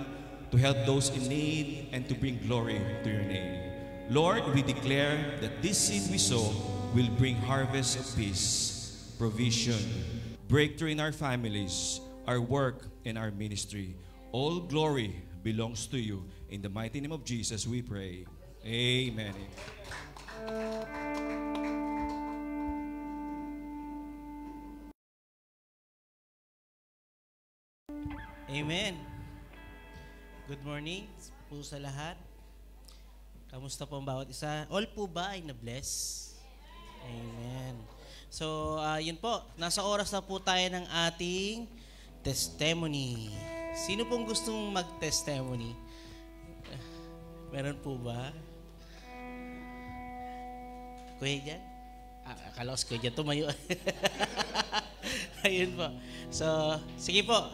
Speaker 4: to help those in need, and to bring glory to your name. Lord, we declare that this seed we sow will bring harvest of peace, provision, breakthrough in our families, our work, and our ministry. All glory belongs to you. In the mighty name of Jesus, we pray. Amen.
Speaker 5: Amen. Good morning po sa lahat. Kamusta po ang bawat isa? All po ba ay na-bless? Amen. So, yun po. Nasa oras na po tayo ng ating testimony. Sino pong gustong mag-testimony? Meron po ba? Kuya dyan? Akala ko si Kuya dyan tumayo. Ayun po. So, sige po.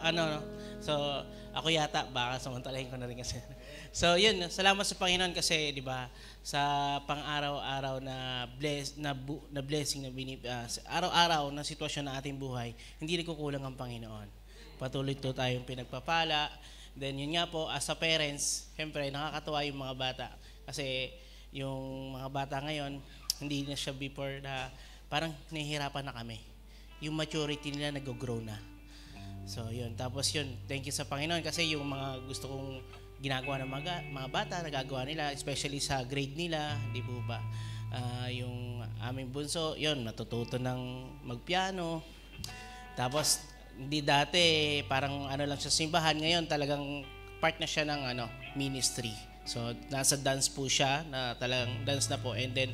Speaker 5: So, ako yata, baka samantalahin ko na rin kasi. So, yun, salamat sa Panginoon kasi, di ba, sa pang-araw-araw na blessing na araw-araw na sitwasyon na ating buhay, hindi nagkukulang ang Panginoon. Patuloy to tayong pinagpapala. Then, yun nga po, as a parents, siyempre, nakakatuwa yung mga bata. Kasi, yung mga bata ngayon, hindi na siya before na parang nahihirapan na kami. Yung maturity nila nag-grow na. So, yun. Tapos yun, thank you sa Panginoon kasi yung mga gusto kong ginagawa ng mga bata, nagagawa nila, especially sa grade nila, di po ba? Yung aming bunso, yun, natututo ng magpiano. Tapos, hindi dati, parang ano lang sa simbahan. Ngayon, talagang part na siya ng ministry. So, nasa dance po siya, na talagang dance na po. And then,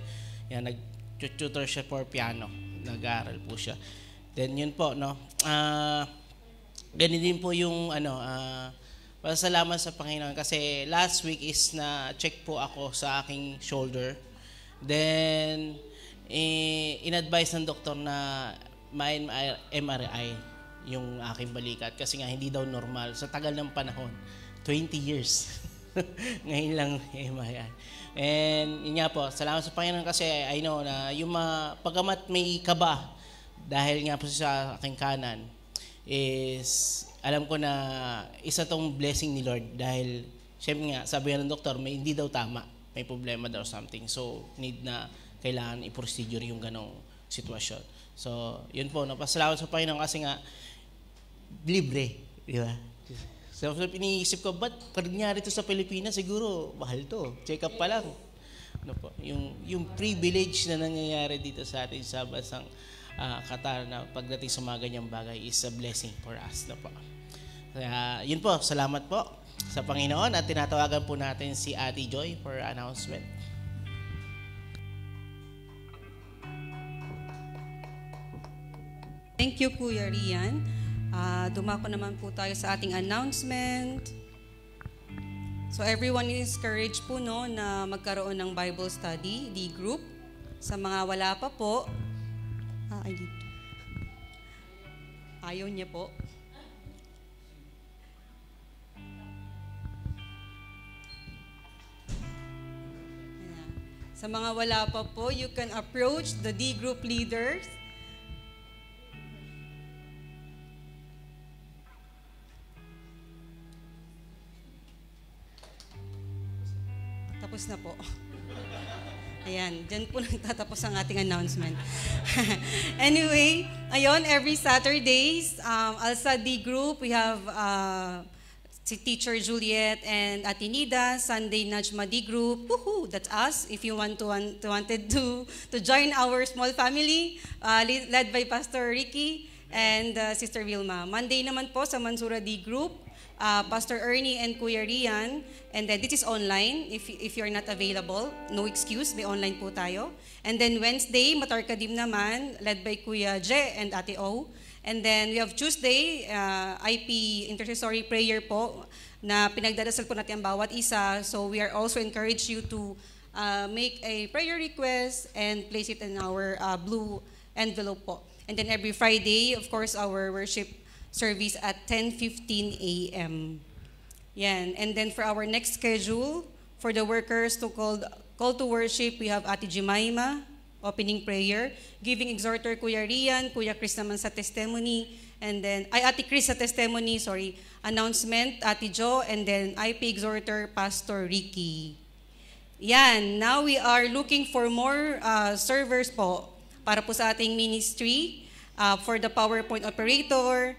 Speaker 5: yan, nag-tutor siya for piano. Nag-aaral po siya. Then, yun po, no? Ganun din po yung, pasalamat sa Panginoon. Kasi last week is na-check po ako sa aking shoulder. Then, in-advise ng doktor na may MRI yung aking balikat. Kasi nga, hindi daw normal. Sa tagal ng panahon, 20 years. Ngayon lang MRI. And yun nga po, salamat sa Panginoon kasi I know na yung pagamat may kaba dahil nga po sa aking kanan is alam ko na isa tong blessing ni Lord dahil syempre nga sabi ng doktor may hindi daw tama, may problema daw something. So need na kailangan i-procedure yung ganong sitwasyon. So yun po, napasalamat sa Panginoon kasi nga libre, di ba? So, iniisip ko, ba't nangyari ito sa Pilipinas? Siguro, mahal to. Check up pa lang. Po? Yung privilege na nangyayari dito sa atin sa bansang Qatar na pagdating sa mga ganyang bagay is a blessing for us. Po? Kaya, yun po, salamat po sa Panginoon at tinatawagan po natin si Ate Joy for announcement.
Speaker 1: Thank you, Kuya Rian. Dumako naman po tayo sa ating announcement. So everyone is encouraged po no, na magkaroon ng Bible study, D group. Sa mga wala pa po, ayaw niya po. Ayan. Sa mga wala pa po, you can approach the D group leaders. Tapos na po. Ayan, dyan po nagtatapos ang ating announcement. Anyway, ayun, every Saturdays, Alsa D Group, we have si Teacher Juliet and Atinida, Sunday Najma D Group, woohoo, that's us. If you wanted to join our small family, led by Pastor Ricky and Sister Vilma. Monday naman po sa Mansura D Group, Pastor Ernie and Kuya Rian, and then this is online. If you're not available, no excuse, may online po tayo. And then Wednesday, Matarkadim naman, led by Kuya Je and Ate O. And then we have Tuesday, IP intercessory prayer po, na pinagdarasal po natin ang bawat isa. So we are also encourage you to make a prayer request and place it in our blue envelope po. And then every Friday, of course, our worship service at 10:15 a.m. Yan. And then for our next schedule, for the workers to call to worship, we have Ate Jemima, opening prayer, giving exhorter Kuya Rian, Kuya Chris naman sa testimony, and then, Ate Chris sa testimony, announcement, Ate Jo, and then IP exhorter, Pastor Ricky. Yan. Now we are looking for more servers po para po sa ating ministry, for the PowerPoint operator,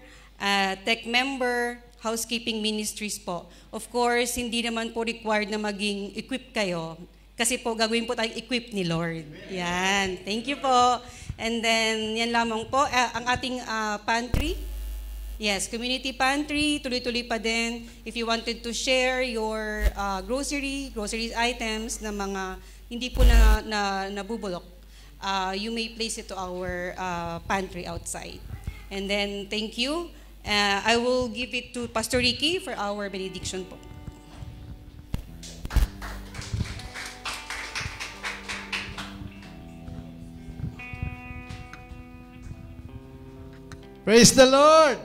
Speaker 1: tech member, housekeeping ministries po. Of course, hindi naman po required na maging equip kayo. Kasi po, gagawin po tayong equip ni Lord. Yan. Thank you po. And then, yan lamang po. Ang ating pantry. Yes, community pantry. Tuloy-tuloy pa din. If you wanted to share your grocery items na mga hindi po nabubulok, you may place it to our pantry outside. And then, thank you. I will give it to Pastor Ricky for our benediction po.
Speaker 6: Praise the Lord!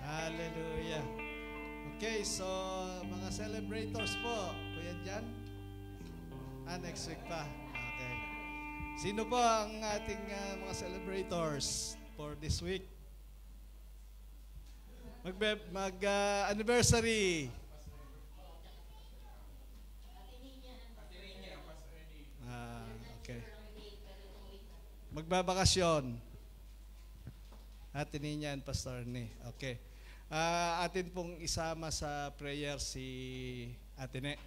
Speaker 6: Hallelujah. Okay, so mga celebrators po, Kuya Jan? Next week pa. Okay. Sino po ang ating mga celebrators for this week? Mag-anniversary. Okay. Magbabakasyon. Ate Nina and Pastor Ernie. Okay. Atin pong isama sa prayer si Ate Ne.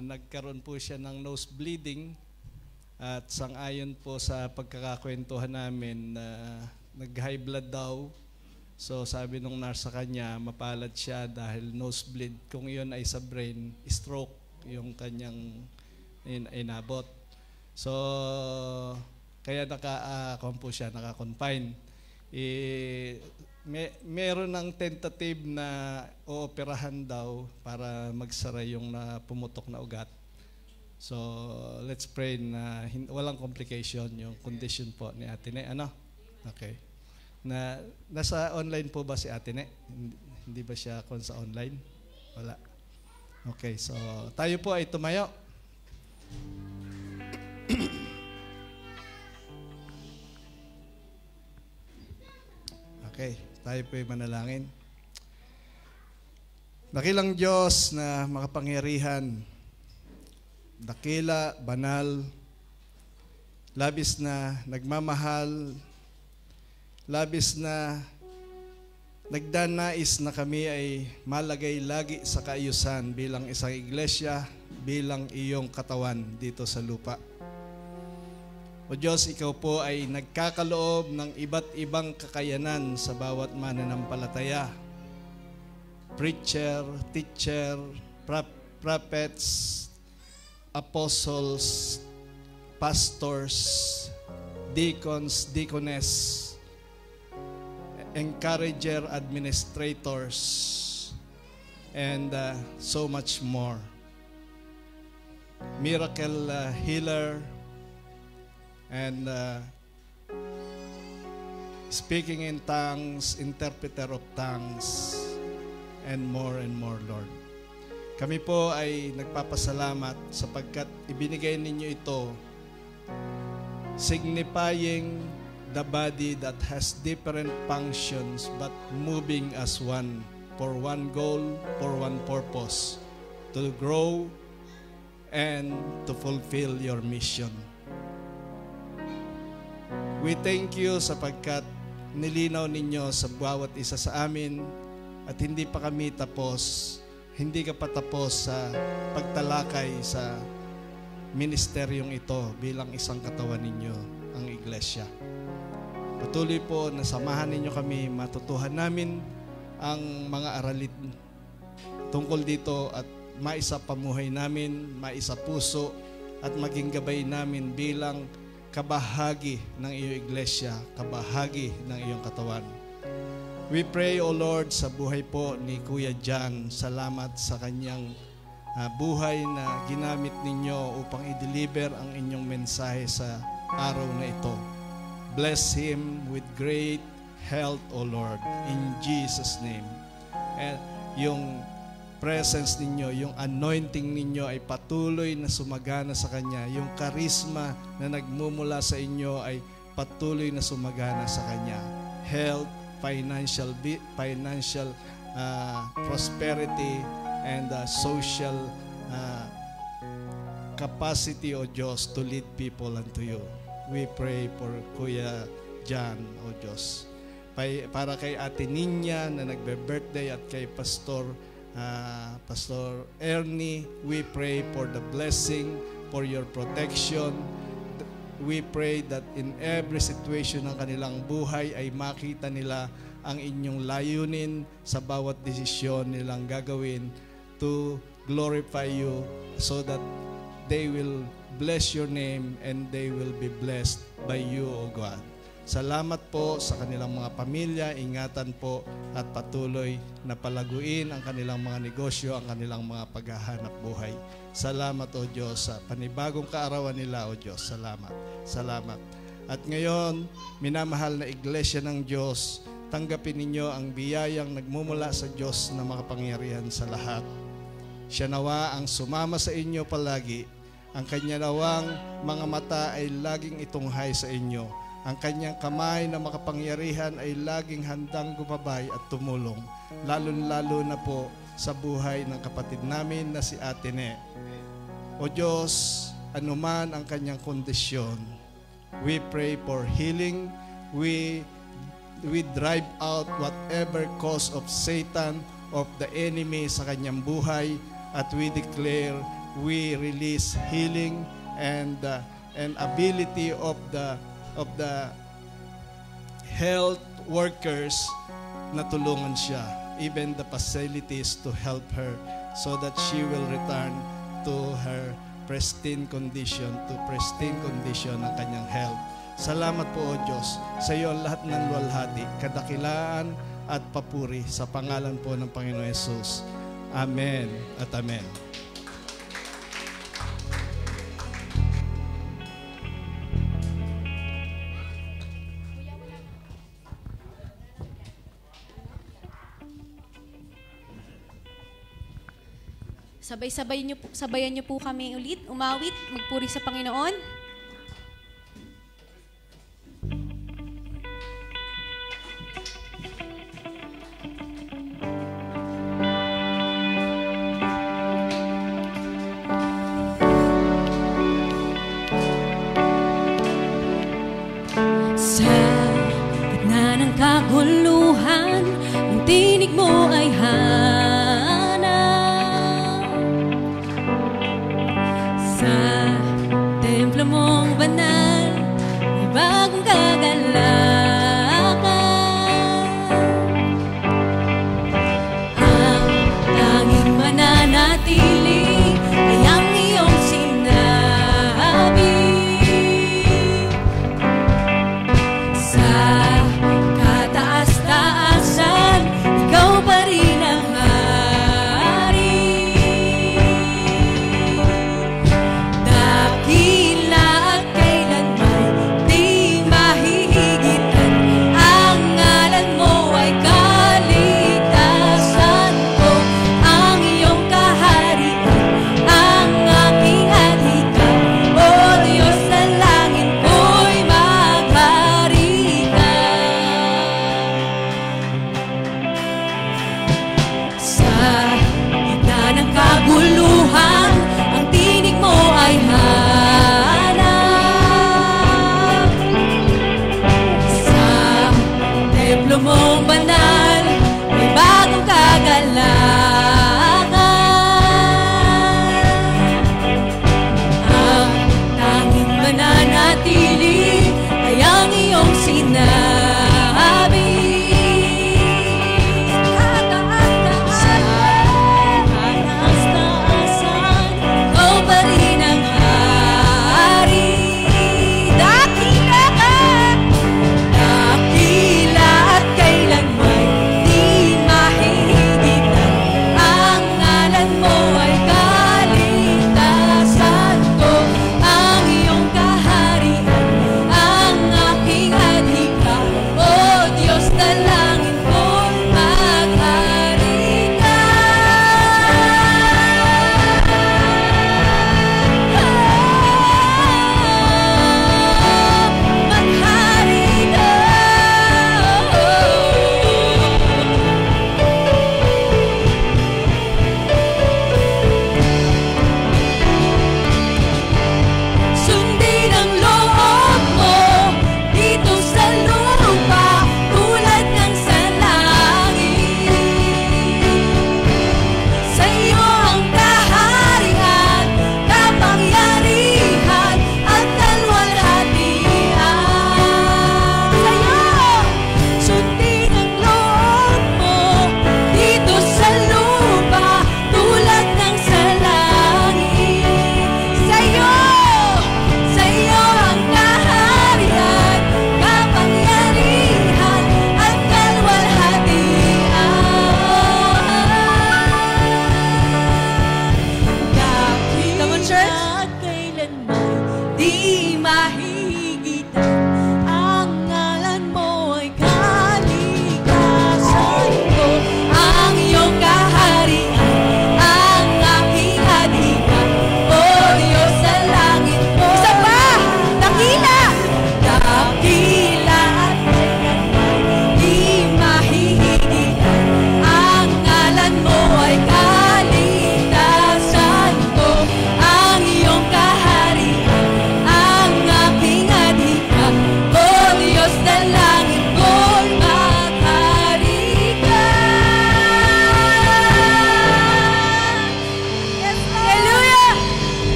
Speaker 6: Nagkaroon po siya ng nose bleeding at sang-ayon po sa pagkakakwentuhan namin na nag-high blood daw. So sabi nung nurse sa kanya, mapalad siya dahil nosebleed. Kung iyon ay sa brain, stroke yung kanyang inabot. So kaya naka-confine. Meron ng tentative na ooperahan daw para magsara yung pumutok na ugat. So let's pray na walang complication yung condition po ni Ate Ne. Ano? Okay. Nasa online po ba si Ate Ne? Hindi ba siya sa online? Wala. Okay, so tayo po ay tumayo. Okay, tayo po ay manalangin. Dakilang Diyos na makapangyarihan, dakila, banal, labis na nagmamahal, labis na nagdanais na kami ay malagay lagi sa kaayusan bilang isang iglesia, bilang iyong katawan dito sa lupa. O Diyos, ikaw po ay nagkakaloob ng iba't ibang kakayanan sa bawat mananampalataya. Preacher, teacher, prophets, apostles, pastors, deacons, deaconess, encourager, administrators, and so much more. Miracle healer, and speaking in tongues, interpreter of tongues, and more, Lord. Kami po ay nagpapasalamat sapagkat ibinigay ninyo ito, signifying the body that has different functions but moving as one, for one goal, for one purpose, to grow and to fulfill your mission. We thank you sapagkat nilinaw ninyo sa bawat isa sa amin at hindi pa kami tapos, hindi ka pa tapos sa pagtalakay sa ministeryong ito bilang isang katawan ninyo, ang iglesia. Patuloy po na samahan ninyo kami, matutuhan namin ang mga aralin tungkol dito at maisa pamuhay namin, maisa puso at maging gabay namin bilang kabahagi ng iyong iglesia, kabahagi ng iyong katawan. We pray, O Lord, sa buhay po ni Kuya John. Salamat sa kanyang buhay na ginamit ninyo upang i-deliver ang inyong mensahe sa araw na ito. Bless him with great health, O Lord, in Jesus' name. And yung presence ninyo, yung anointing ninyo ay patuloy na sumagana sa kanya. Yung charisma na nagmumula sa inyo ay patuloy na sumagana sa kanya. Health, financial prosperity, and social capacity, O Diyos, to lead people unto you. We pray for Kuya John, O Diyos. Para kay Ate Ninya na nagbe-birthday at kay Pastor Ernie, we pray for the blessing, for your protection. We pray that in every situation ng kanilang buhay ay makita nila ang inyong layunin sa bawat desisyon nilang gagawin to glorify you so that they will bless your name and they will be blessed by you, O God. Salamat po sa kanilang mga pamilya, ingatan po at patuloy na palaguin ang kanilang mga negosyo, ang kanilang mga paghahanap buhay. Salamat, O Diyos, sa panibagong kaarawan nila, O Diyos. Salamat. Salamat. At ngayon, minamahal na iglesia ng Diyos, tanggapin ninyo ang biyayang nagmumula sa Diyos na makapangyarihan sa lahat. Siya nawa ang sumama sa inyo palagi. Ang kanya nawang mga mata ay laging itunghay sa inyo. Ang kanyang kamay na makapangyarihan ay laging handang gumabay at tumulong, lalo-lalo na po sa buhay ng kapatid namin na si Ate Ne. O Diyos, anuman ang kanyang kondisyon, we pray for healing. We drive out whatever cause of Satan, of the enemy sa kanyang buhay, at we declare, we release healing and ability of the health workers natulungan siya, even the facilities to help her so that she will return to her pristine condition ng kanyang health. Salamat po, O Diyos, sa iyo ang lahat ng luwalhati, kadakilaan at papuri sa pangalan po ng Panginoon Jesus. Amen at amen.
Speaker 2: Sabayan niyo po kami ulit, umawit, magpuri sa Panginoon.
Speaker 7: Sa gitna ng kaguluhan, ang tinig mo ay sa templo mong banal, may bagong kagalakan. Ang tanging mananatili ay ang iyong sinabi. Sa kataas-taasan, ikaw pa rin ang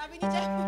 Speaker 2: Sabi ni Jeff.